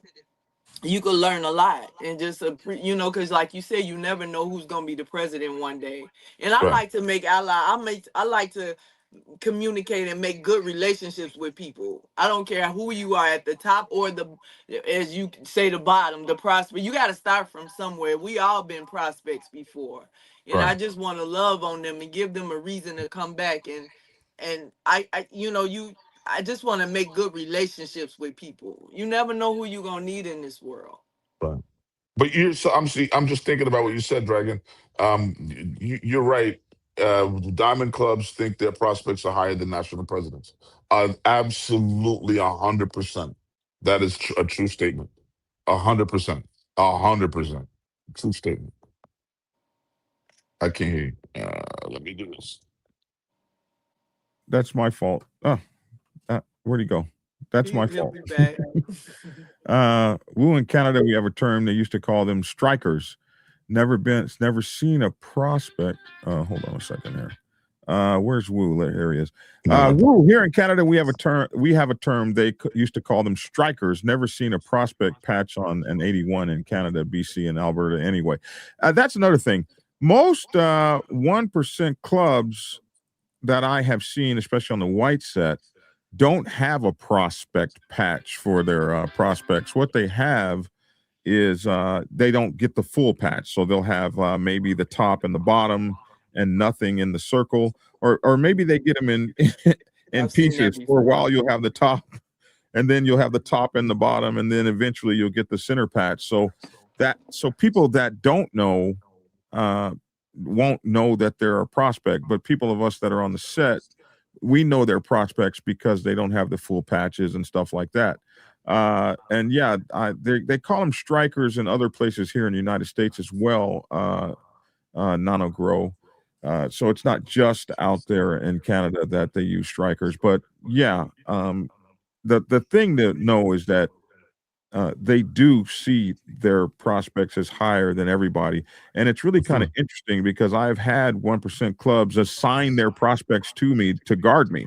You could learn a lot, and just because like you said, you never know who's gonna be the president one day. And I like to make I like to communicate and make good relationships with people. I don't care who you are, at the top or as you say, the bottom, the prospect. You got to start from somewhere. We all been prospects before, and I just want to love on them and give them a reason to come back. And I just want to make good relationships with people. You never know who you're gonna need in this world. Right. But I'm just thinking about what you said, Dragon. You're right. Diamond clubs think their prospects are higher than national presidents. Absolutely 100%. That is a true statement. 100%. 100%. True statement. I can't hear you. Let me do this. That's my fault. Oh, where'd he go? That's my fault. Woo, in Canada, we have a term they used to call them strikers. Never seen a prospect. Hold on a second here. Where's Woo? Here he is. Woo, here in Canada, we have a term they used to call them strikers. Never seen a prospect patch on an 81 in Canada, BC, and Alberta. Anyway, that's another thing. Most 1% clubs that I have seen, especially on the white set, don't have a prospect patch for their prospects. What they have is they don't get the full patch. So they'll have maybe the top and the bottom and nothing in the circle, or maybe they get them in pieces. For a while you'll have the top, and then you'll have the top and the bottom, and then eventually you'll get the center patch. So people that don't know won't know that they're a prospect, but people of us that are on the set, we know they're prospects because they don't have the full patches and stuff like that. And yeah, they call them strikers in other places here in the United States as well. Nano Grow. So it's not just out there in Canada that they use strikers, but yeah. The thing to know is that they do see their prospects as higher than everybody. And it's really kind of interesting because I've had 1% clubs assign their prospects to me to guard me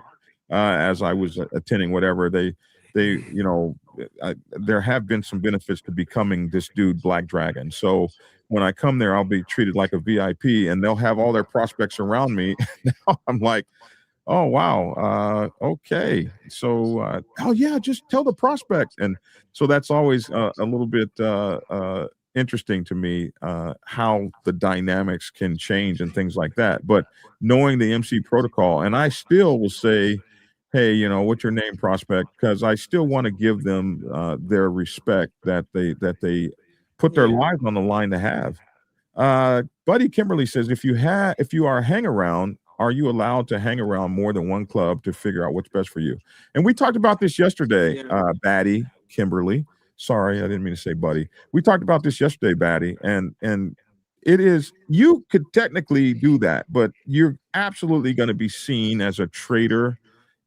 as I was attending whatever. There have been some benefits to becoming this dude, Black Dragon. So when I come there, I'll be treated like a VIP and they'll have all their prospects around me. Now I'm like, oh wow, okay. So oh yeah, just tell the prospect. And so that's always a little bit interesting to me, how the dynamics can change and things like that. But knowing the MC protocol, and I still will say, hey, what's your name, prospect? Because I still want to give them their respect that they put their lives on the line to have. Buddy Kimberly says, if you are hang around, are you allowed to hang around more than one club to figure out what's best for you? And we talked about this yesterday, Batty Kimberly. Sorry, I didn't mean to say Buddy. We talked about this yesterday, Batty, and it is, you could technically do that, but you're absolutely going to be seen as a traitor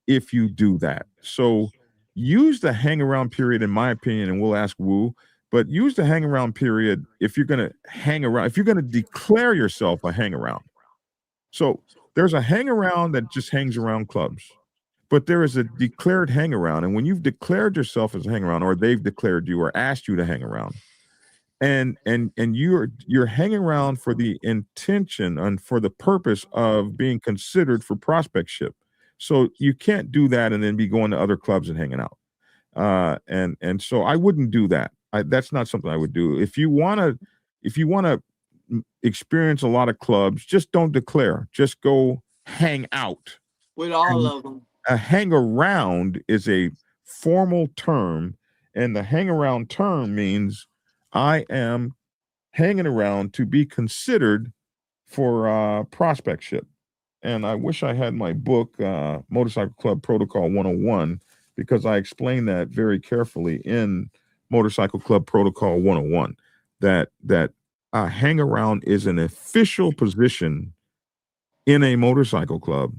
if you do that. So use the hang around period, in my opinion, and we'll ask Woo, but use the hang around period if you're going to hang around, if you're going to declare yourself a hang around. So there's a hang around that just hangs around clubs, but there is a declared hang around. And when you've declared yourself as a hang around, or they've declared you or asked you to hang around, and you're hanging around for the intention and for the purpose of being considered for prospectship. So you can't do that and then be going to other clubs and hanging out. And so I wouldn't do that. That's not something I would do. If you want to experience a lot of clubs, just don't declare. Just go hang out with all of them. A hang around is a formal term, and the hang around term means I am hanging around to be considered for prospectship. And I wish I had my book, Motorcycle Club Protocol 101, because I explain that very carefully in Motorcycle Club Protocol 101, that hang around is an official position in a motorcycle club.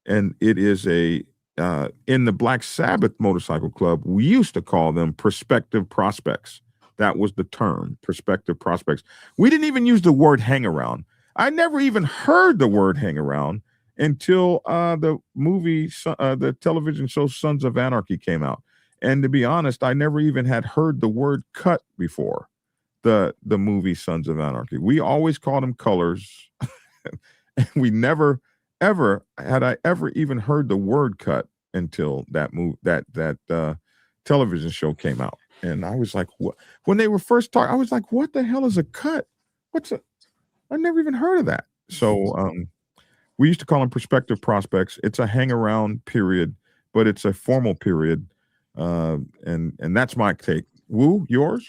And it is in the Black Sabbath Motorcycle Club, we used to call them prospective prospects. That was the term, prospective prospects. We didn't even use the word hang around. I never even heard the word hang around until the movie, the television show Sons of Anarchy came out. And to be honest, I never even had heard the word cut before the movie Sons of Anarchy. We always called them colors. And we never, ever had I ever even heard the word cut until that television show came out. And I was like, what? When they were first talking, I was like, what the hell is a cut? I never even heard of that. So we used to call them prospective prospects. It's a hang around period, but it's a formal period. And that's my take. Woo, yours?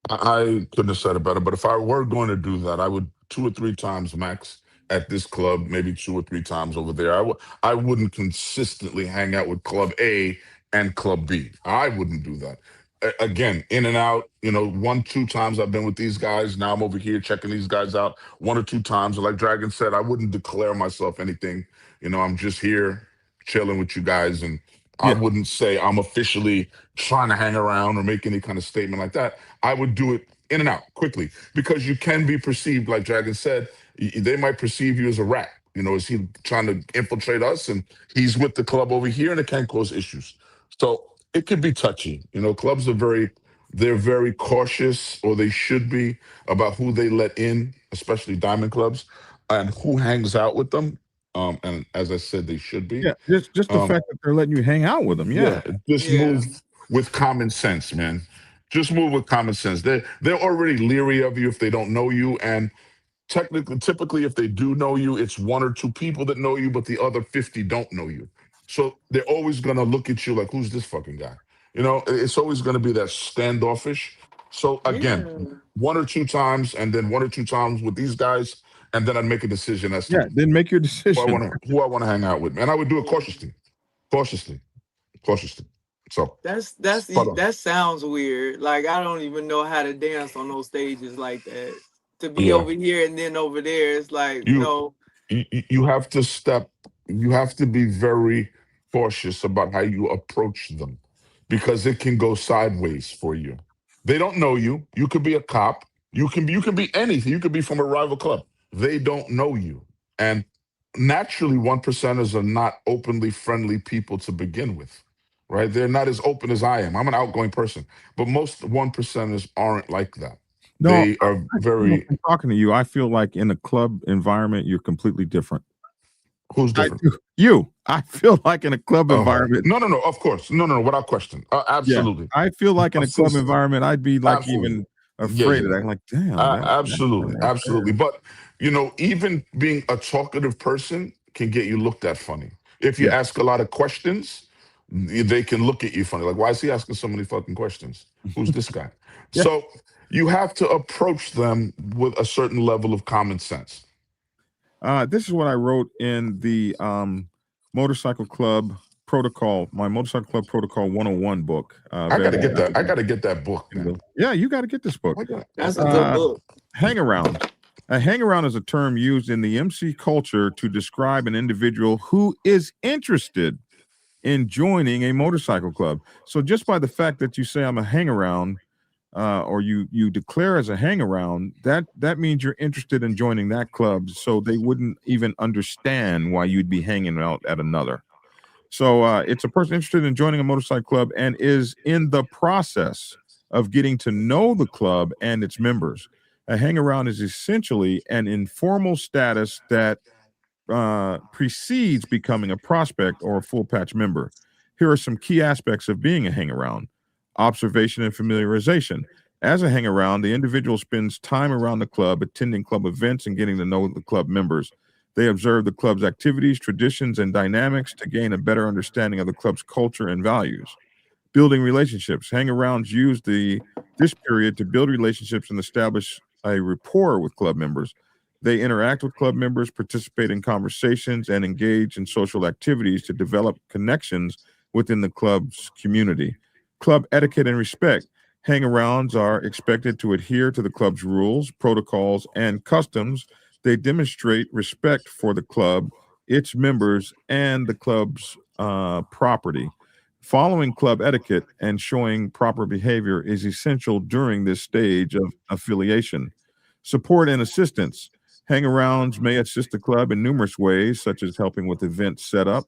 I couldn't have said it better, but if I were going to do that, I would 2 or 3 times max at this club, maybe 2 or 3 times over there. I wouldn't consistently hang out with Club A and Club B. I wouldn't do that. Again, in and out, 1, 2 times I've been with these guys. Now I'm over here checking these guys out 1 or 2 times. Like Dragon said, I wouldn't declare myself anything. I'm just here chilling with you guys, and I wouldn't say I'm officially trying to hang around or make any kind of statement like that. I would do it in and out quickly, because you can be perceived, like Dragon said, they might perceive you as a rat. Is he trying to infiltrate us, and he's with the club over here, and it can cause issues. So it could be touchy. Clubs are they're very cautious, or they should be, about who they let in, especially diamond clubs, and who hangs out with them. And as I said, they should be. Yeah, just the fact that they're letting you hang out with them. Just move with common sense, man. Just move with common sense. They're already leery of you if they don't know you, and typically, if they do know you, it's 1 or 2 people that know you, but the other 50 don't know you. So they're always gonna look at you like, who's this fucking guy? It's always gonna be that standoffish. So again, 1 or 2 times, and then 1 or 2 times with these guys, and then I'd make a decision as to then make your decision who I want to hang out with, and I would do it cautiously. So that sounds weird. Like, I don't even know how to dance on those stages like that. To be over here and then over there, it's like, you have to be very cautious about how you approach them, because it can go sideways for you. They don't know you. You could be a cop. You can be anything. You could be from a rival club. They don't know you. And naturally, 1%ers are not openly friendly people to begin with, right? They're not as open as I am. I'm an outgoing person, but most 1%ers aren't like that. No, They are very. I'm talking to you. I feel like in a club environment, you're completely different. Who's different? I feel like in a club environment. No. Of course. No. Without question. Absolutely. Yeah, I feel like in a club environment, I'd be like Absolutely. even afraid of that. Like, damn. Absolutely. But even being a talkative person can get you looked at funny. If you ask a lot of questions, they can look at you funny. Like, why is he asking so many fucking questions? Who's this guy? Yeah. So you have to approach them with a certain level of common sense. This is what I wrote in the Motorcycle Club Protocol, my Motorcycle Club Protocol 101 book. I gotta get that. I gotta get that book, man. Yeah, you got to get this book. That's a good book. Hang around. A hang around is a term used in the MC culture to describe an individual who is interested in joining a motorcycle club. So just by the fact that you say I'm a hang around, or you declare as a hang around, that means you're interested in joining that club. So they wouldn't even understand why you'd be hanging out at another. So it's a person interested in joining a motorcycle club and is in the process of getting to know the club and its members. A hang around is essentially an informal status that precedes becoming a prospect or a full patch member. Here are some key aspects of being a hang around. Observation and familiarization. As a hang around, the individual spends time around the club, attending club events and getting to know the club members. They observe the club's activities, traditions, and dynamics to gain a better understanding of the club's culture and values. Building relationships. Hang-arounds use this period to build relationships and establish a rapport with club members. They interact with club members, participate in conversations, and engage in social activities to develop connections within the club's community. Club etiquette and respect. Hang-arounds are expected to adhere to the club's rules, protocols, and customs. They demonstrate respect for the club, its members, and the club's property. Following club etiquette and showing proper behavior is essential during this stage of affiliation. Support and assistance. Hang-arounds may assist the club in numerous ways, such as helping with event setup,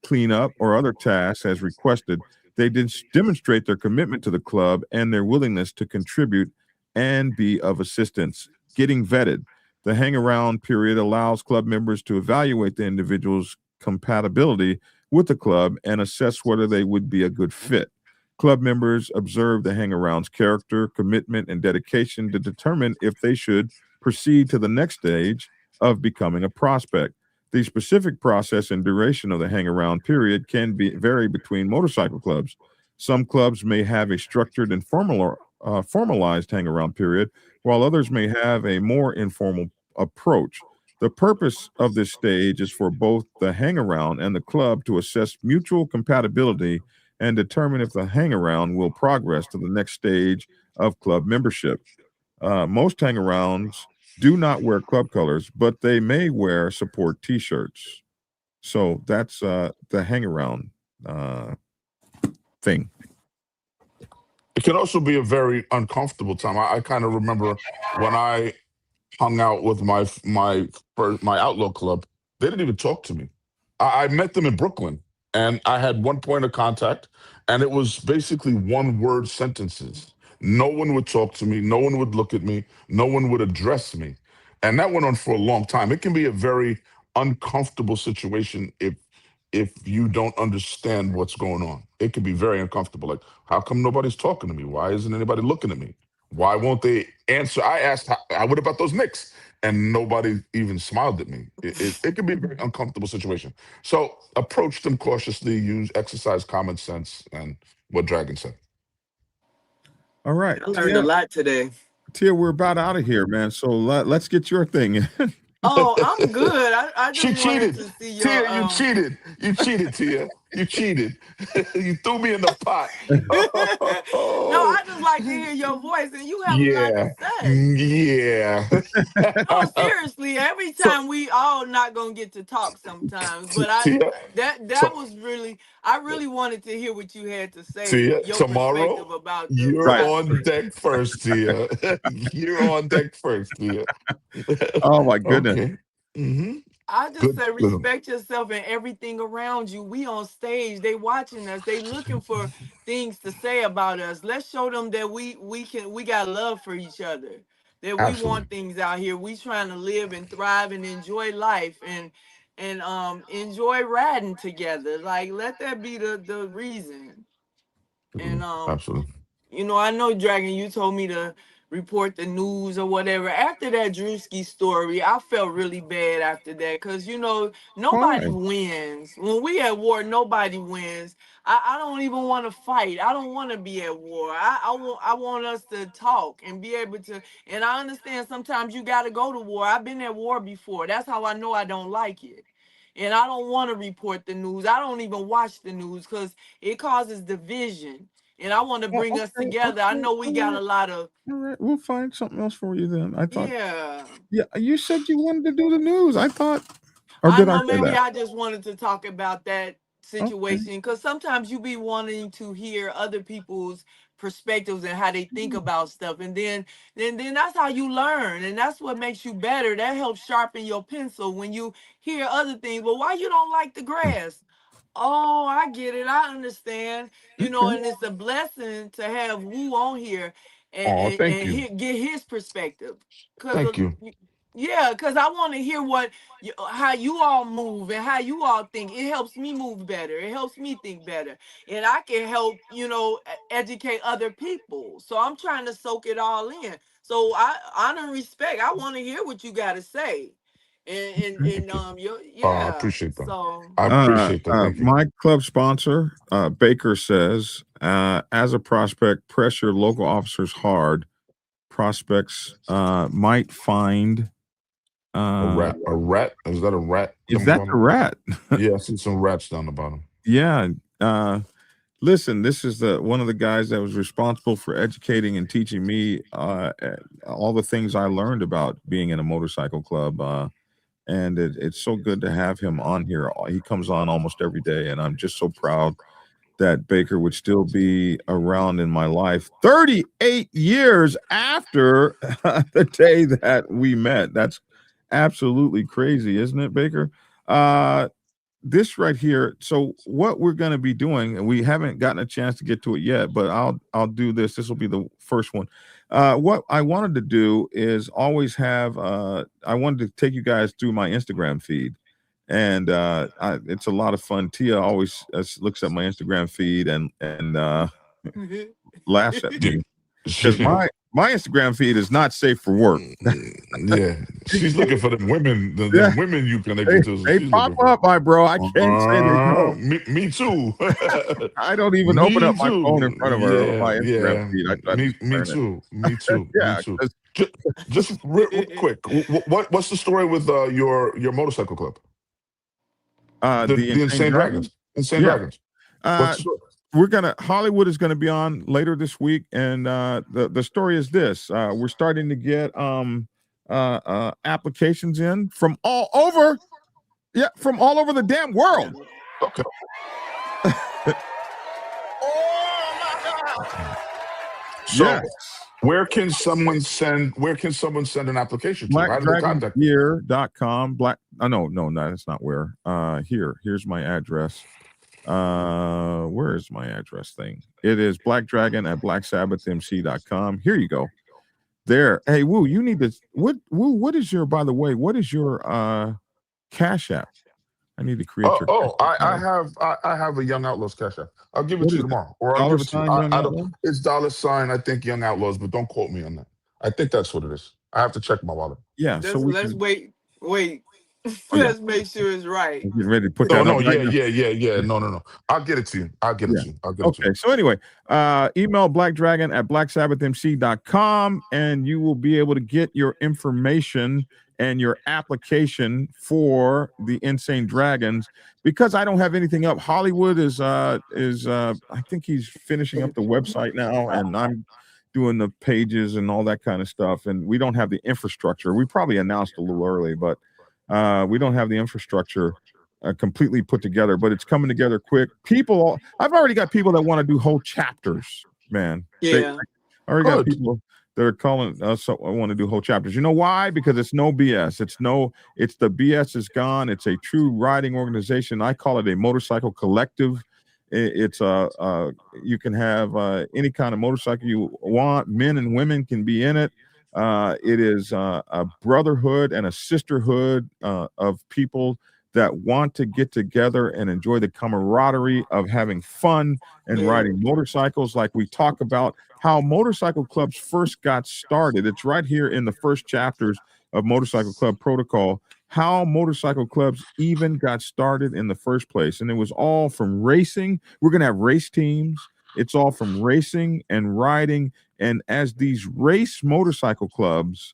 cleanup, or other tasks as requested. They demonstrate their commitment to the club and their willingness to contribute and be of assistance. Getting vetted. The hang-around period allows club members to evaluate the individual's compatibility with the club and assess whether they would be a good fit. Club members observe the hang-around's character, commitment, and dedication to determine if they should proceed to the next stage of becoming a prospect. The specific process and duration of the hang-around period can vary between motorcycle clubs. Some clubs may have a structured and formalized hang-around period, while others may have a more informal approach. The purpose of this stage is for both the hang-around and the club to assess mutual compatibility and determine if the hang-around will progress to the next stage of club membership. Most hang-arounds do not wear club colors, but they may wear support T-shirts. So that's the hang-around thing. It can also be a very uncomfortable time. I kind of remember when I hung out with my outlaw club, they didn't even talk to me. I met them in Brooklyn, and I had one point of contact, and it was basically one-word sentences. No one would talk to me. No one would look at me. No one would address me. And that went on for a long time. It can be a very uncomfortable situation if you don't understand what's going on. It can be very uncomfortable. Like, how come nobody's talking to me? Why isn't anybody looking at me? Why won't they answer? I asked, what about those Knicks? And nobody even smiled at me. It can be a very uncomfortable situation. So approach them cautiously, exercise common sense, and what Dragon said. All right. I learned a lot today. Tia, we're about out of here, man. So let's get your thing. Oh, I'm good. I just She cheated. wanted to see your, Tia, you cheated. You cheated, Tia. You cheated. You threw me in the pot. No, I just like to hear your voice, and you have a lot to Yeah. say. Yeah. No, seriously, every So, time we all not gonna get to talk sometimes, but Tia, that was really, I really wanted to hear what you had to say, Tia, your perspective tomorrow about the you're Right. on process. deck first, Tia. You're on deck first, Tia. Oh my goodness. Okay. Mm-hmm. I just Good. say Good. respect yourself and everything around you. We on stage, they watching us, they looking for things to say about us. Let's show them that we got love for each other. That we Absolutely. want things out here. We trying to live and thrive and enjoy life and enjoy riding together. Like let that be the reason. And Absolutely. I know Dragon, you told me to report the news or whatever. After that Drewski story, I felt really bad after that because nobody Why? wins. When we at war, nobody wins. I don't even want to fight. I don't want to be at war. I want us to talk and be able to. And I understand sometimes you got to go to war. I've been at war before. That's how I know I don't like it. And I don't want to report the news. I don't even watch the news because it causes division, and I want to Oh, bring us okay. together. I know we got a lot of, All right. We'll find something else for you then. I thought, yeah. yeah, you said you wanted to do the news. I thought, or I did I know say maybe that? I just wanted to talk about that Okay. situation because sometimes you be wanting to hear other people's perspectives and how they think about stuff, and then that's how you learn, and that's what makes you better. That helps sharpen your pencil when you hear other things. Well, why you don't like the grass? Oh, I get it. I understand. Okay. And it's a blessing to have Wu on here and Oh, and, thank and you. get his perspective. Cause Thank you. yeah, cause I want to hear how you all move and how you all think. It helps me move better. It helps me think better, and I can help educate other people. So I'm trying to soak it all in. So I honor and respect. I want to hear what you got to say, and Thank you. I yeah. appreciate that. So. I appreciate that. Thank you. My club sponsor, Baker says, as a prospect, press your local officers hard. Prospects might find. A rat. A rat? Is that a rat Is down the that the bottom? rat? Yeah, I see some rats down the bottom. Yeah. Listen, this is one of the guys that was responsible for educating and teaching me all the things I learned about being in a motorcycle club. And it's so good to have him on here. He comes on almost every day, and I'm just so proud that Baker would still be around in my life 38 years after the day that we met. That's absolutely crazy, isn't it, Baker? This right here. So what we're going to be doing, and we haven't gotten a chance to get to it yet, but I'll do this. This will be the first one. What I wanted to do is always have. I wanted to take you guys through my Instagram feed, and it's a lot of fun. Tia always looks at my Instagram feed and laughs at me because my Instagram feed is not safe for work. Yeah, she's looking for the women. The Yeah. women you connected to. So They she's pop looking for. up, my bro. I can't say they don't. Me too. I don't even open Me up my phone in too. front of her or my Instagram Yeah. feed. I try to Me turn it. too. Me too. Me Yeah, too. 'cause, Just real quick. What's the story with your motorcycle club? the The Insane Insane Dragon. Dragons. Insane Yeah. Dragons. What's the story? Hollywood is gonna be on later this week, and the story is this: we're starting to get applications in from all over. Yeah, from all over the damn world. Okay. So Yes. where can someone send an application to? How do they contact you? BlackDragonGear.com. No, that's not where. Here's my address. Where is my address thing? It is blackdragon@blacksabbathmc.com. Here you go. There. Hey, Woo, you need to what is your, by the way, what is your Cash App? I need to create your I have a Young Outlaws Cash App. I'll give it What to you is it? tomorrow. Or I'll give it to you. $Young I don't, Outlaw? it's $, I think, Young Outlaws, but don't quote me on that. I think that's what it is. I have to check my wallet. Yeah, so Let's wait. Oh, yeah. Let's make sure it's right. I'm getting ready to put that up right now. Yeah. No. I'll get it to you. I'll get it to you. Okay, so anyway, email blackdragon@blacksabbathmc.com, and you will be able to get your information. and your application for the Insane Dragons. Because I don't have anything up, Hollywood is I think he's finishing up the website now, and I'm doing the pages and all that kind of stuff. And we don't have the infrastructure. We probably announced a little early, but we don't have the infrastructure completely put together, but it's coming together quick. I've already got people that want to do whole chapters, man. Yeah. I already got people that are calling us. So I want to do whole chapters. You know why? Because it's no BS. It's the BS is gone. It's a true riding organization. I call it a motorcycle collective. It's you can have any kind of motorcycle you want. Men and women can be in it. It is a brotherhood and a sisterhood of people that want to get together and enjoy the camaraderie of having fun and riding motorcycles. Like we talk about how motorcycle clubs first got started. It's right here in the first chapters of Motorcycle Club Protocol, how motorcycle clubs even got started in the first place. And it was all from racing. We're going to have race teams. It's all from racing and riding. And as these race motorcycle clubs,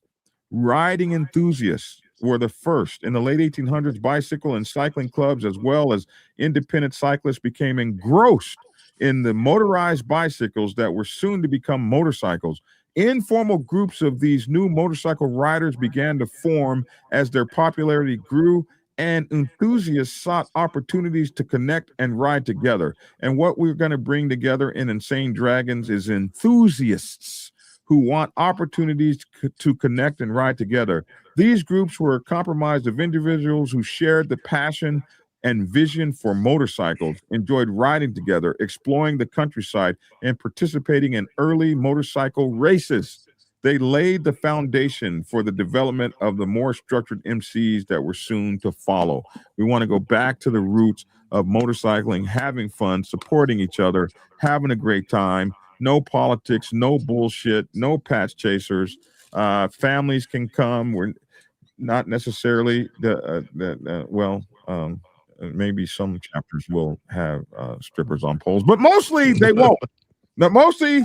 riding enthusiasts were the first. In the late 1800s, bicycle and cycling clubs, as well as independent cyclists, became engrossed in the motorized bicycles that were soon to become motorcycles. Informal groups of these new motorcycle riders began to form as their popularity grew, and enthusiasts sought opportunities to connect and ride together. And what we're going to bring together in Insane Dragons is enthusiasts who want opportunities to connect and ride together. These groups were comprised of individuals who shared the passion and vision for motorcycles, enjoyed riding together, exploring the countryside, and participating in early motorcycle races. They laid the foundation for the development of the more structured MCs that were soon to follow. We want to go back to the roots of motorcycling, having fun, supporting each other, having a great time. No politics, no bullshit, no patch chasers. Families can come. We're not necessarily maybe some chapters will have strippers on poles, but mostly they won't. No, mostly.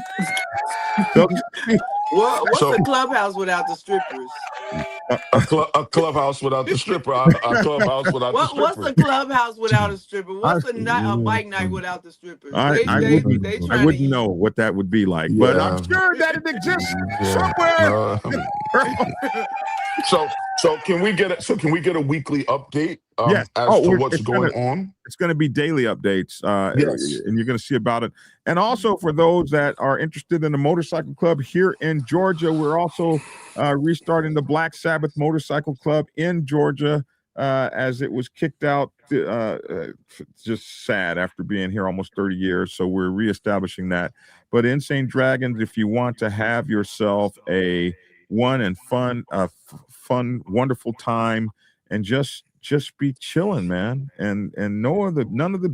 What's a clubhouse without the strippers? A clubhouse without the stripper. A clubhouse without the stripper. What's a clubhouse without a stripper? What's a bike night without the strippers? I wouldn't know what that would be like, but I'm sure that it exists somewhere. So can we get a weekly update yes. as to what's going on? It's going to be daily updates, yes. And you're going to see about it. And also for those that are interested in the motorcycle club here in Georgia, we're also restarting the Black Sabbath Motorcycle Club in Georgia as it was kicked out. Just sad after being here almost 30 years. So we're reestablishing that. But Insane Dragons, if you want to have yourself a fun, wonderful time, and just be chilling, man, and none of the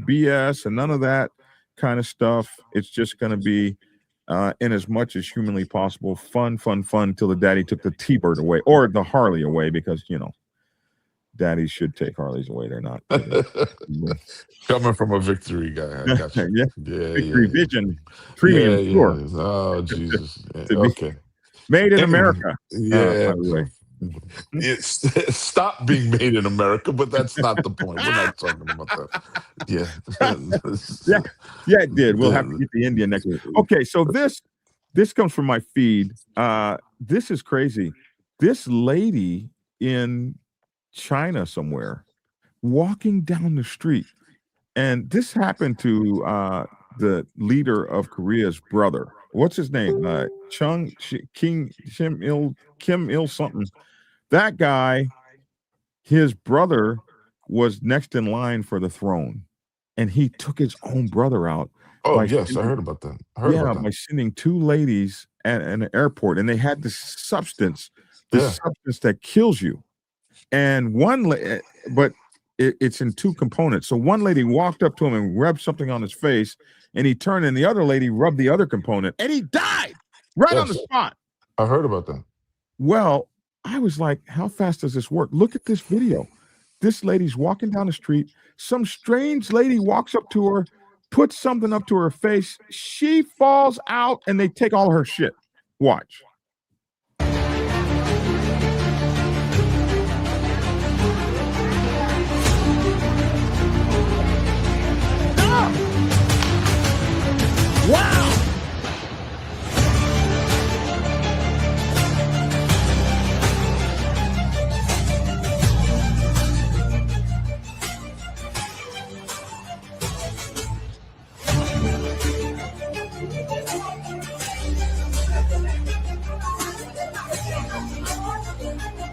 BS and none of that kind of stuff. It's just going to be in as much as humanly possible fun till the daddy took the T-Bird away or the Harley away, because daddies should take Harleys away. They're not coming from a victory guy. I got you. Victory Vision premium tour. Oh Jesus. Okay. Made in America. Stop being made in America, but that's not the point. We're not talking about that. Yeah, it did. We'll have to get the Indian next week. Okay, so this comes from my feed. This is crazy. This lady in China somewhere walking down the street, and this happened to the leader of Korea's brother. What's his name? Kim Il something. That guy, his brother was next in line for the throne, and he took his own brother out. Oh, yes, I heard about that. By sending two ladies at an airport, and they had the substance that kills you. And but it's in two components. So one lady walked up to him and rubbed something on his face, and he turned, and the other lady rubbed the other component, and he died on the spot. I heard about that. Well, I was like, how fast does this work? Look at this video. This lady's walking down the street. Some strange lady walks up to her, puts something up to her face. She falls out, and they take all her shit. Watch. up. Wow.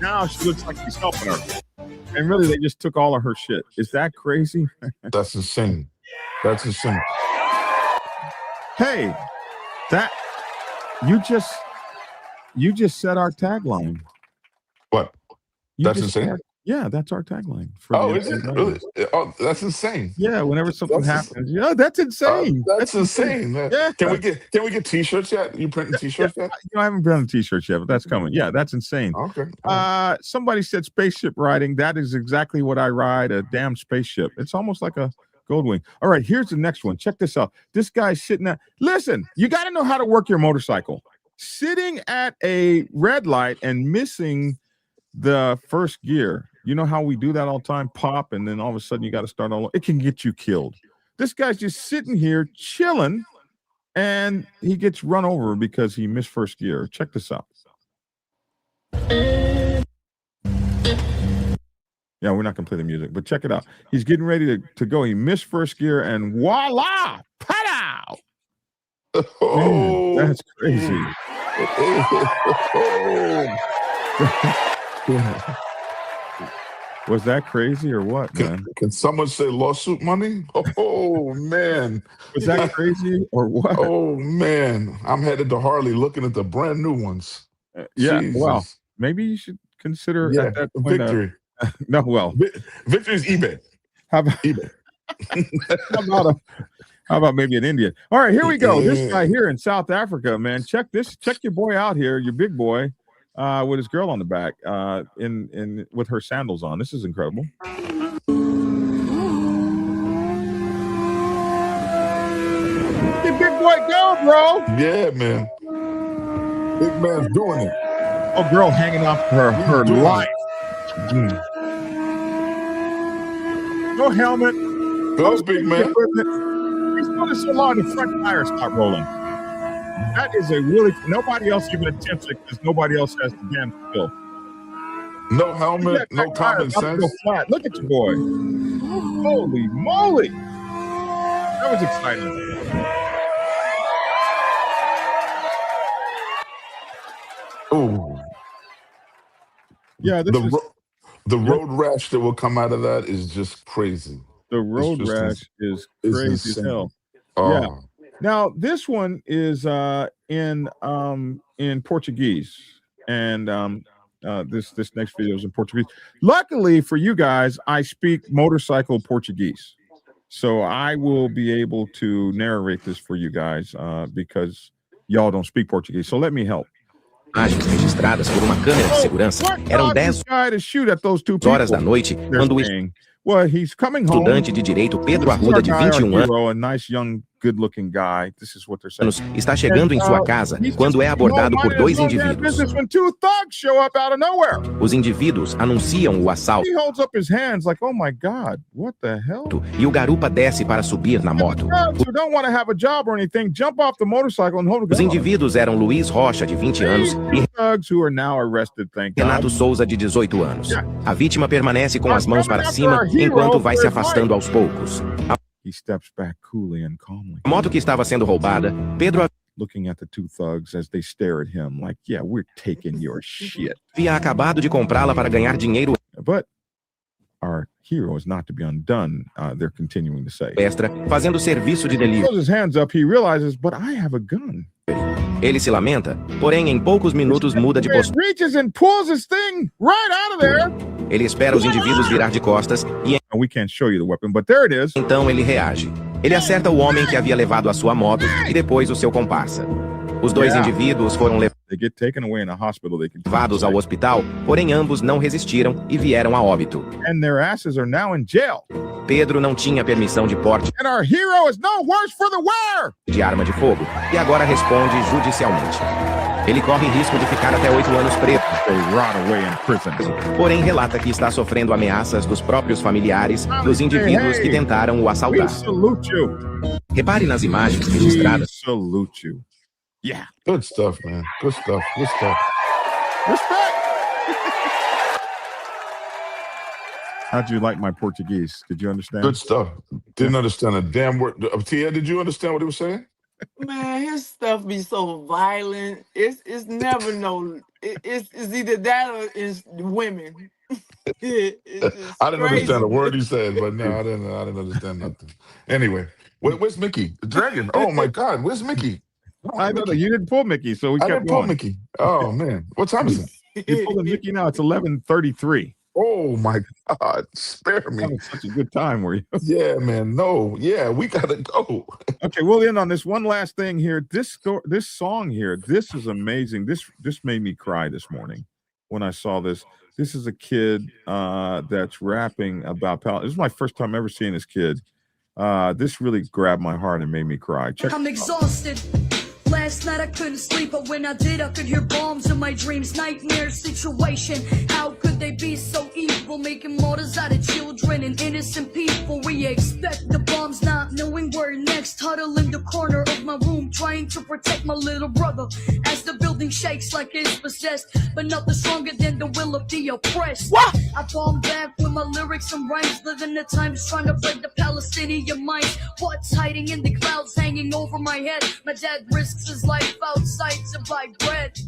Now she looks like he's helping her. And really, they just took all of her shit. Is that crazy? That's insane. That's insane. Hey, that you just said our tagline. What? That's insane? Yeah, that's our tagline. Oh, is it? Really? Oh, that's insane. Yeah, whenever something happens. Yeah, that's insane. That's insane. Yeah. Can we get t-shirts yet? You printing t-shirts yet? I haven't printed t-shirts yet, but that's coming. Yeah, that's insane. Okay. Somebody said spaceship riding. That is exactly what I ride, a damn spaceship. It's almost like a Goldwing. All right, here's the next one. Check this out. This guy's sitting at, listen, you got to know how to work your motorcycle. Sitting at a red light and missing the first gear. You know how we do that all the time? Pop, and then all of a sudden you got to start all over. It can get you killed. This guy's just sitting here chilling, and he gets run over because he missed first gear. Check this out. Yeah, we're not going to play the music, but check it out. He's getting ready to go. He missed first gear, and voila! Pow! Oh, man, that's crazy. Was that crazy or what, man? Can someone say lawsuit money? Oh, man. Was that crazy or what? Oh, man. I'm headed to Harley looking at the brand new ones. Yeah, Jesus. well, maybe you should consider at that point, victory. No, well. Victory is eBay. How about eBay? How about maybe an Indian? All right, here we go. This guy here in South Africa, man. Check this. Check your boy out here, your big boy. With his girl on the back, in with her sandals on. This is incredible. Your big boy go, bro. Yeah, man. Big man's doing it. Oh, girl hanging off her life. No helmet. Go, big man. He's doing it so long the front tires stop rolling. That is a really, nobody else even attempts it because nobody else has the damn skill. No helmet, no common sense. Flat. Look at your boy. Holy moly. That was exciting. Oh. Yeah, the road rash that will come out of that is just crazy. The road rash is crazy as hell. Oh. Yeah. Now this one is in Portuguese, and this next video is in Portuguese. Luckily for you guys, I speak motorcycle Portuguese, so I will be able to narrate this for you guys because y'all don't speak Portuguese. So let me help. Imagens registradas por uma câmera de segurança. Eram 10 horas da noite quando o estudante de direito Pedro Arruda, de 21 anos, está chegando em sua casa quando é abordado por dois indivíduos. Os indivíduos anunciam o assalto e o garupa desce para subir na moto. Os indivíduos eram Luiz Rocha, de 20 anos, e Renato Souza, de 18 anos. A vítima permanece com as mãos para cima enquanto vai se afastando aos poucos. A moto que estava sendo roubada, Pedro havia acabado de comprá-la para ganhar dinheiro extra, fazendo serviço de delivery. Ele se lamenta, porém em poucos minutos muda de postura. Ele espera os indivíduos virar de costas e então ele reage. Ele acerta o homem que havia levado a sua moto e depois o seu comparsa. Os dois indivíduos foram levados ao hospital, porém ambos não resistiram e vieram a óbito. Pedro não tinha permissão de porte de arma de fogo e agora responde judicialmente. Ele corre risco de ficar até 8 anos preso. they rot away in prison. Porém, relata que está sofrendo ameaças dos próprios familiares dos indivíduos que tentaram o We assaltar. salute you. Repare nas imagens We registradas. salute you. Yeah. Good stuff, man. Good stuff. Good stuff. Respect. How'd you like my Portuguese? Did you understand? Good stuff. Didn't understand a damn word. Tia, did you understand what he was saying? Man, his stuff be so violent. It's never no. It's either that or it's women. It's just I didn't crazy. understand a word he said, but no, I didn't understand nothing. Anyway, where's Mickey? The dragon. Oh my God, where's Mickey? Oh, I know that you didn't pull Mickey, so we I kept didn't pull going. Mickey. Oh man, what time is it? You pulled a Mickey now. It's 11:33. Oh my God, spare me. Having such a good time, were you? Yeah, man. No, yeah, we gotta go. Okay, we'll end on this one last thing here. This song here, this is amazing. This made me cry this morning when I saw this. This is a kid that's rapping about This is my first time ever seeing this kid. This really grabbed my heart and made me cry. I'm exhausted. Last night I couldn't sleep, but when I did, I could hear bombs in my dreams. Nightmare situation. How could they be so evil, making martyrs out of children and innocent people? We expect the bombs, not knowing where next. Huddle in the corner of my room, trying to protect my little brother as the building shakes like it's possessed. But nothing stronger than the will of the oppressed. What? I bomb back with my lyrics and rhymes, living the times trying to break the Palestinian minds. What's hiding in the clouds hanging over my head? My dad risks his life outside to buy bread.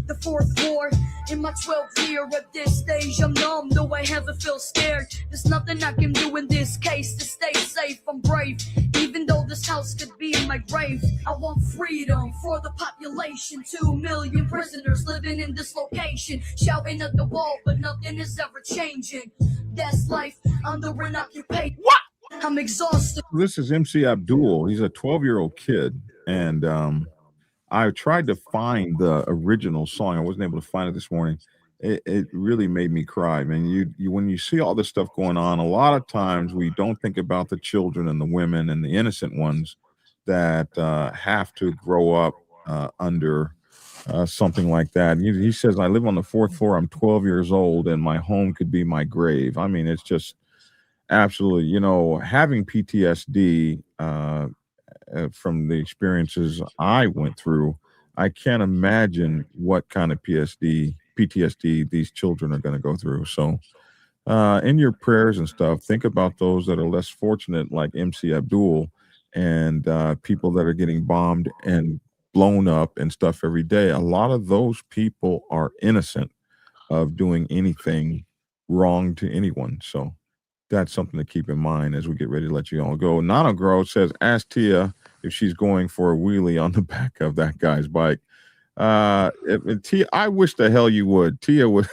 The fourth war in my 12th year. At this stage I'm numb, though I haven't feel scared. There's nothing I can do in this case to stay safe. I'm brave, even though this house could be my grave. I want freedom for the population. 2 million prisoners living in this location, shouting at the wall, but nothing is ever changing. That's life under an occupation. What? I'm exhausted. This is MC Abdul. He's a 12-year-old kid, and I tried to find the original song. I wasn't able to find it this morning. It really made me cry, man. You when you see all this stuff going on, a lot of times we don't think about the children and the women and the innocent ones that have to grow up under something like that. He says, I live on the 4th floor. I'm 12 years old, and my home could be my grave. I mean, it's just absolutely, having PTSD from the experiences I went through, I can't imagine what kind of PTSD these children are going to go through. So in your prayers and stuff, think about those that are less fortunate, like MC Abdul, and people that are getting bombed and blown up and stuff every day. A lot of those people are innocent of doing anything wrong to anyone. So that's something to keep in mind as we get ready to let you all go. Nana Grow says, ask Tia if she's going for a wheelie on the back of that guy's bike. Tia, I wish the hell you would. Tia would.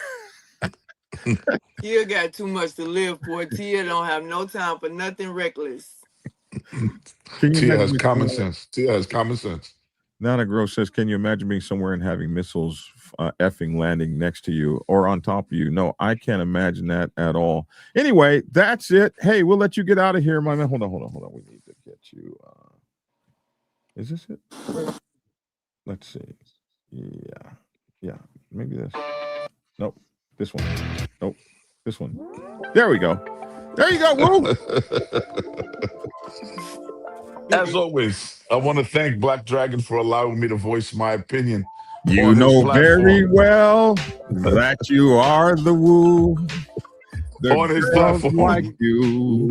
Tia got too much to live for. Tia don't have no time for nothing reckless. Tia has common sense. Tia has common sense. Nana Grow says, can you imagine being somewhere and having missiles effing landing next to you or on top of you? No, I can't imagine that at all. Anyway, that's it. Hey, we'll let you get out of here, my man. Hold on. We need to get you. Is this it? Let's see. Yeah. Maybe this. Nope. This one. Nope. This one. There we go. There you go. Woo! As always, I want to thank Black Dragon for allowing me to voice my opinion. You know very well that you are the woo. On his platform, like you.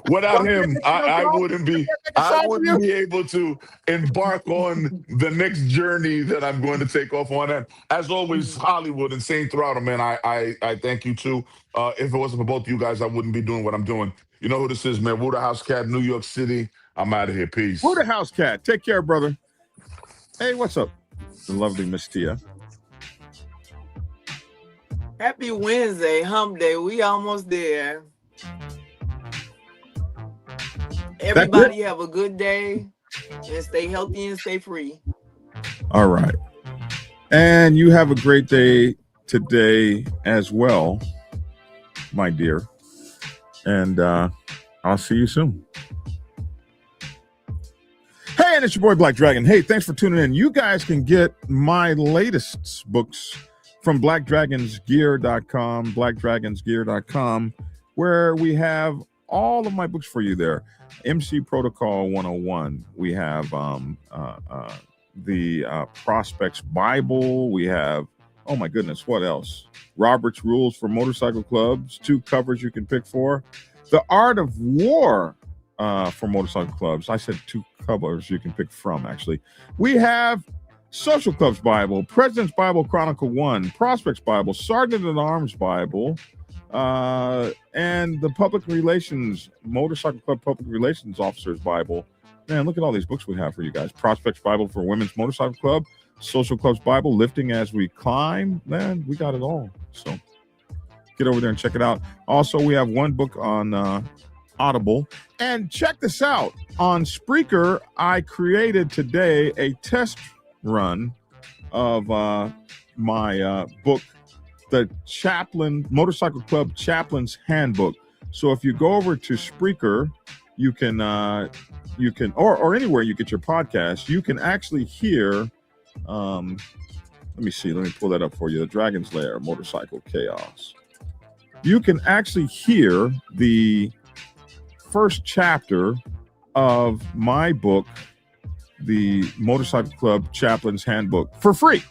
Without him, I wouldn't be able to embark on the next journey that I'm going to take off on. And as always, Hollywood and Saint Throttle, man, I thank you too. If it wasn't for both of you guys, I wouldn't be doing what I'm doing. You know who this is, man? Woo the House Cat, New York City. I'm out of here. Peace. Woo the House Cat. Take care, brother. Hey, what's up? The lovely Miss Tia. Happy Wednesday, hump day. We almost there. Everybody have a good day and stay healthy and stay free. All right. And you have a great day today as well, my dear. And I'll see you soon. Hey, And it's your boy Black Dragon. Hey, thanks for tuning in. You guys can get my latest books from blackdragonsgear.com, blackdragonsgear.com, where we have all of my books for you there. MC Protocol 101. We have the Prospects Bible. We have, oh my goodness, what else? Robert's Rules for Motorcycle Clubs, 2 covers you can pick for. The Art of War for Motorcycle Clubs. I said 2 covers you can pick from, actually. We have Social Clubs Bible, President's Bible Chronicle 1, Prospects Bible, Sergeant at Arms Bible, and the Public Relations, Motorcycle Club Public Relations Officers Bible. Man, look at all these books we have for you guys. Prospects Bible for Women's Motorcycle Club, Social Clubs Bible, Lifting as We Climb. Man, we got it all. So get over there and check it out. Also, we have one book on Audible. And check this out. On Spreaker, I created today a test run of my book, the Motorcycle Club Chaplain's Handbook. So if you go over to Spreaker, you can or anywhere you get your podcast, you can actually hear let me pull that up for you. The Dragon's Lair, Motorcycle Chaos. You can actually hear the first chapter of my book, the Motorcycle Club Chaplain's Handbook, for free.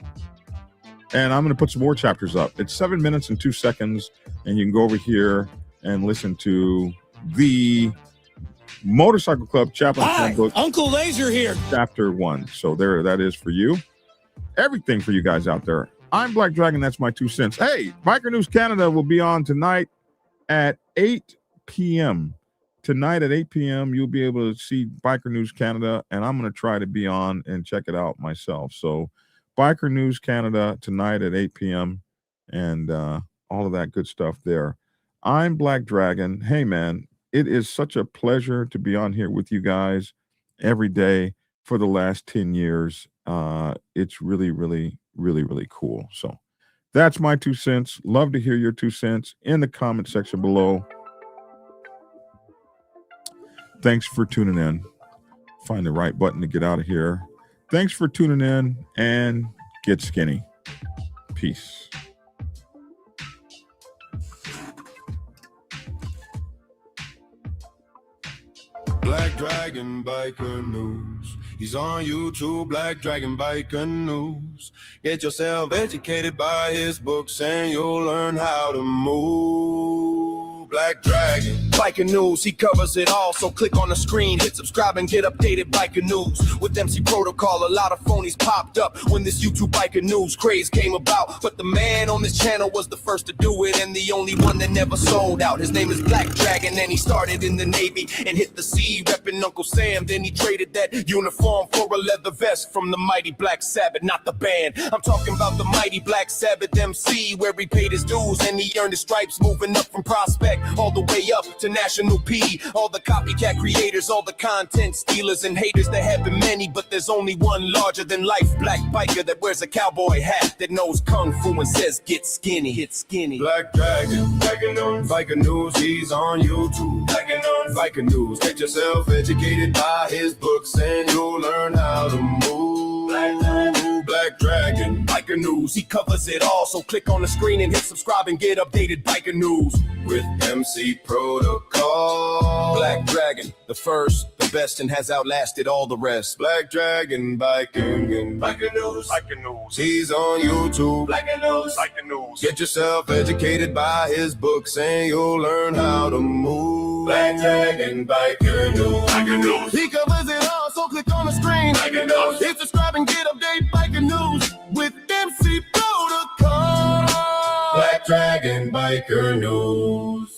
And I'm going to put some more chapters up. It's 7 minutes and 2 seconds, and you can go over here and listen to the Motorcycle Club Chaplain's Handbook. Uncle Laser here. Chapter 1. So there, that is for you. Everything for you guys out there. I'm Black Dragon. That's my 2 cents. Hey, Biker News Canada will be on tonight at 8 p.m. Tonight at 8 p.m., you'll be able to see Biker News Canada, and I'm going to try to be on and check it out myself. So Biker News Canada tonight at 8 p.m. and all of that good stuff there. I'm Black Dragon. Hey, man, it is such a pleasure to be on here with you guys every day for the last 10 years. It's really, really, really, really cool. So that's my 2 cents. Love to hear your 2 cents in the comment section below. Thanks for tuning in. Find the right button to get out of here. Thanks for tuning in, and get skinny. Peace. Black Dragon Biker News. He's on YouTube, Black Dragon Biker News. Get yourself educated by his books and you'll learn how to move. Black Dragon Biker News, he covers it all, so click on the screen, hit subscribe and get updated Biker News. With MC Protocol, a lot of phonies popped up when this YouTube Biker News craze came about, but the man on this channel was the first to do it and the only one that never sold out. His name is Black Dragon and he started in the Navy and hit the sea repping Uncle Sam. Then he traded that uniform for a leather vest from the mighty Black Sabbath, not the band. I'm talking about the mighty Black Sabbath MC, where he paid his dues and he earned his stripes, moving up from Prospect all the way up to National P. All the copycat creators, all the content stealers and haters, there have been many, but there's only one larger than life black biker that wears a cowboy hat, that knows kung fu and says get skinny, hit skinny. Black Dragon Biker News, he's on YouTube. Biker News, get yourself educated by his books and you'll learn how to move. Black Dragon Biker News, he covers it all, so click on the screen and hit subscribe and get updated Biker News with MC Protocol. Black Dragon, the first, the best, and has outlasted all the rest. Black Dragon Biker News, he's on YouTube. Biker News, get yourself educated by his books and you'll learn how to move. Black Dragon Biker News, he covers it all, so click on the screen, hit subscribe and get updated Biker News with MC Protocol. Black Dragon Biker News.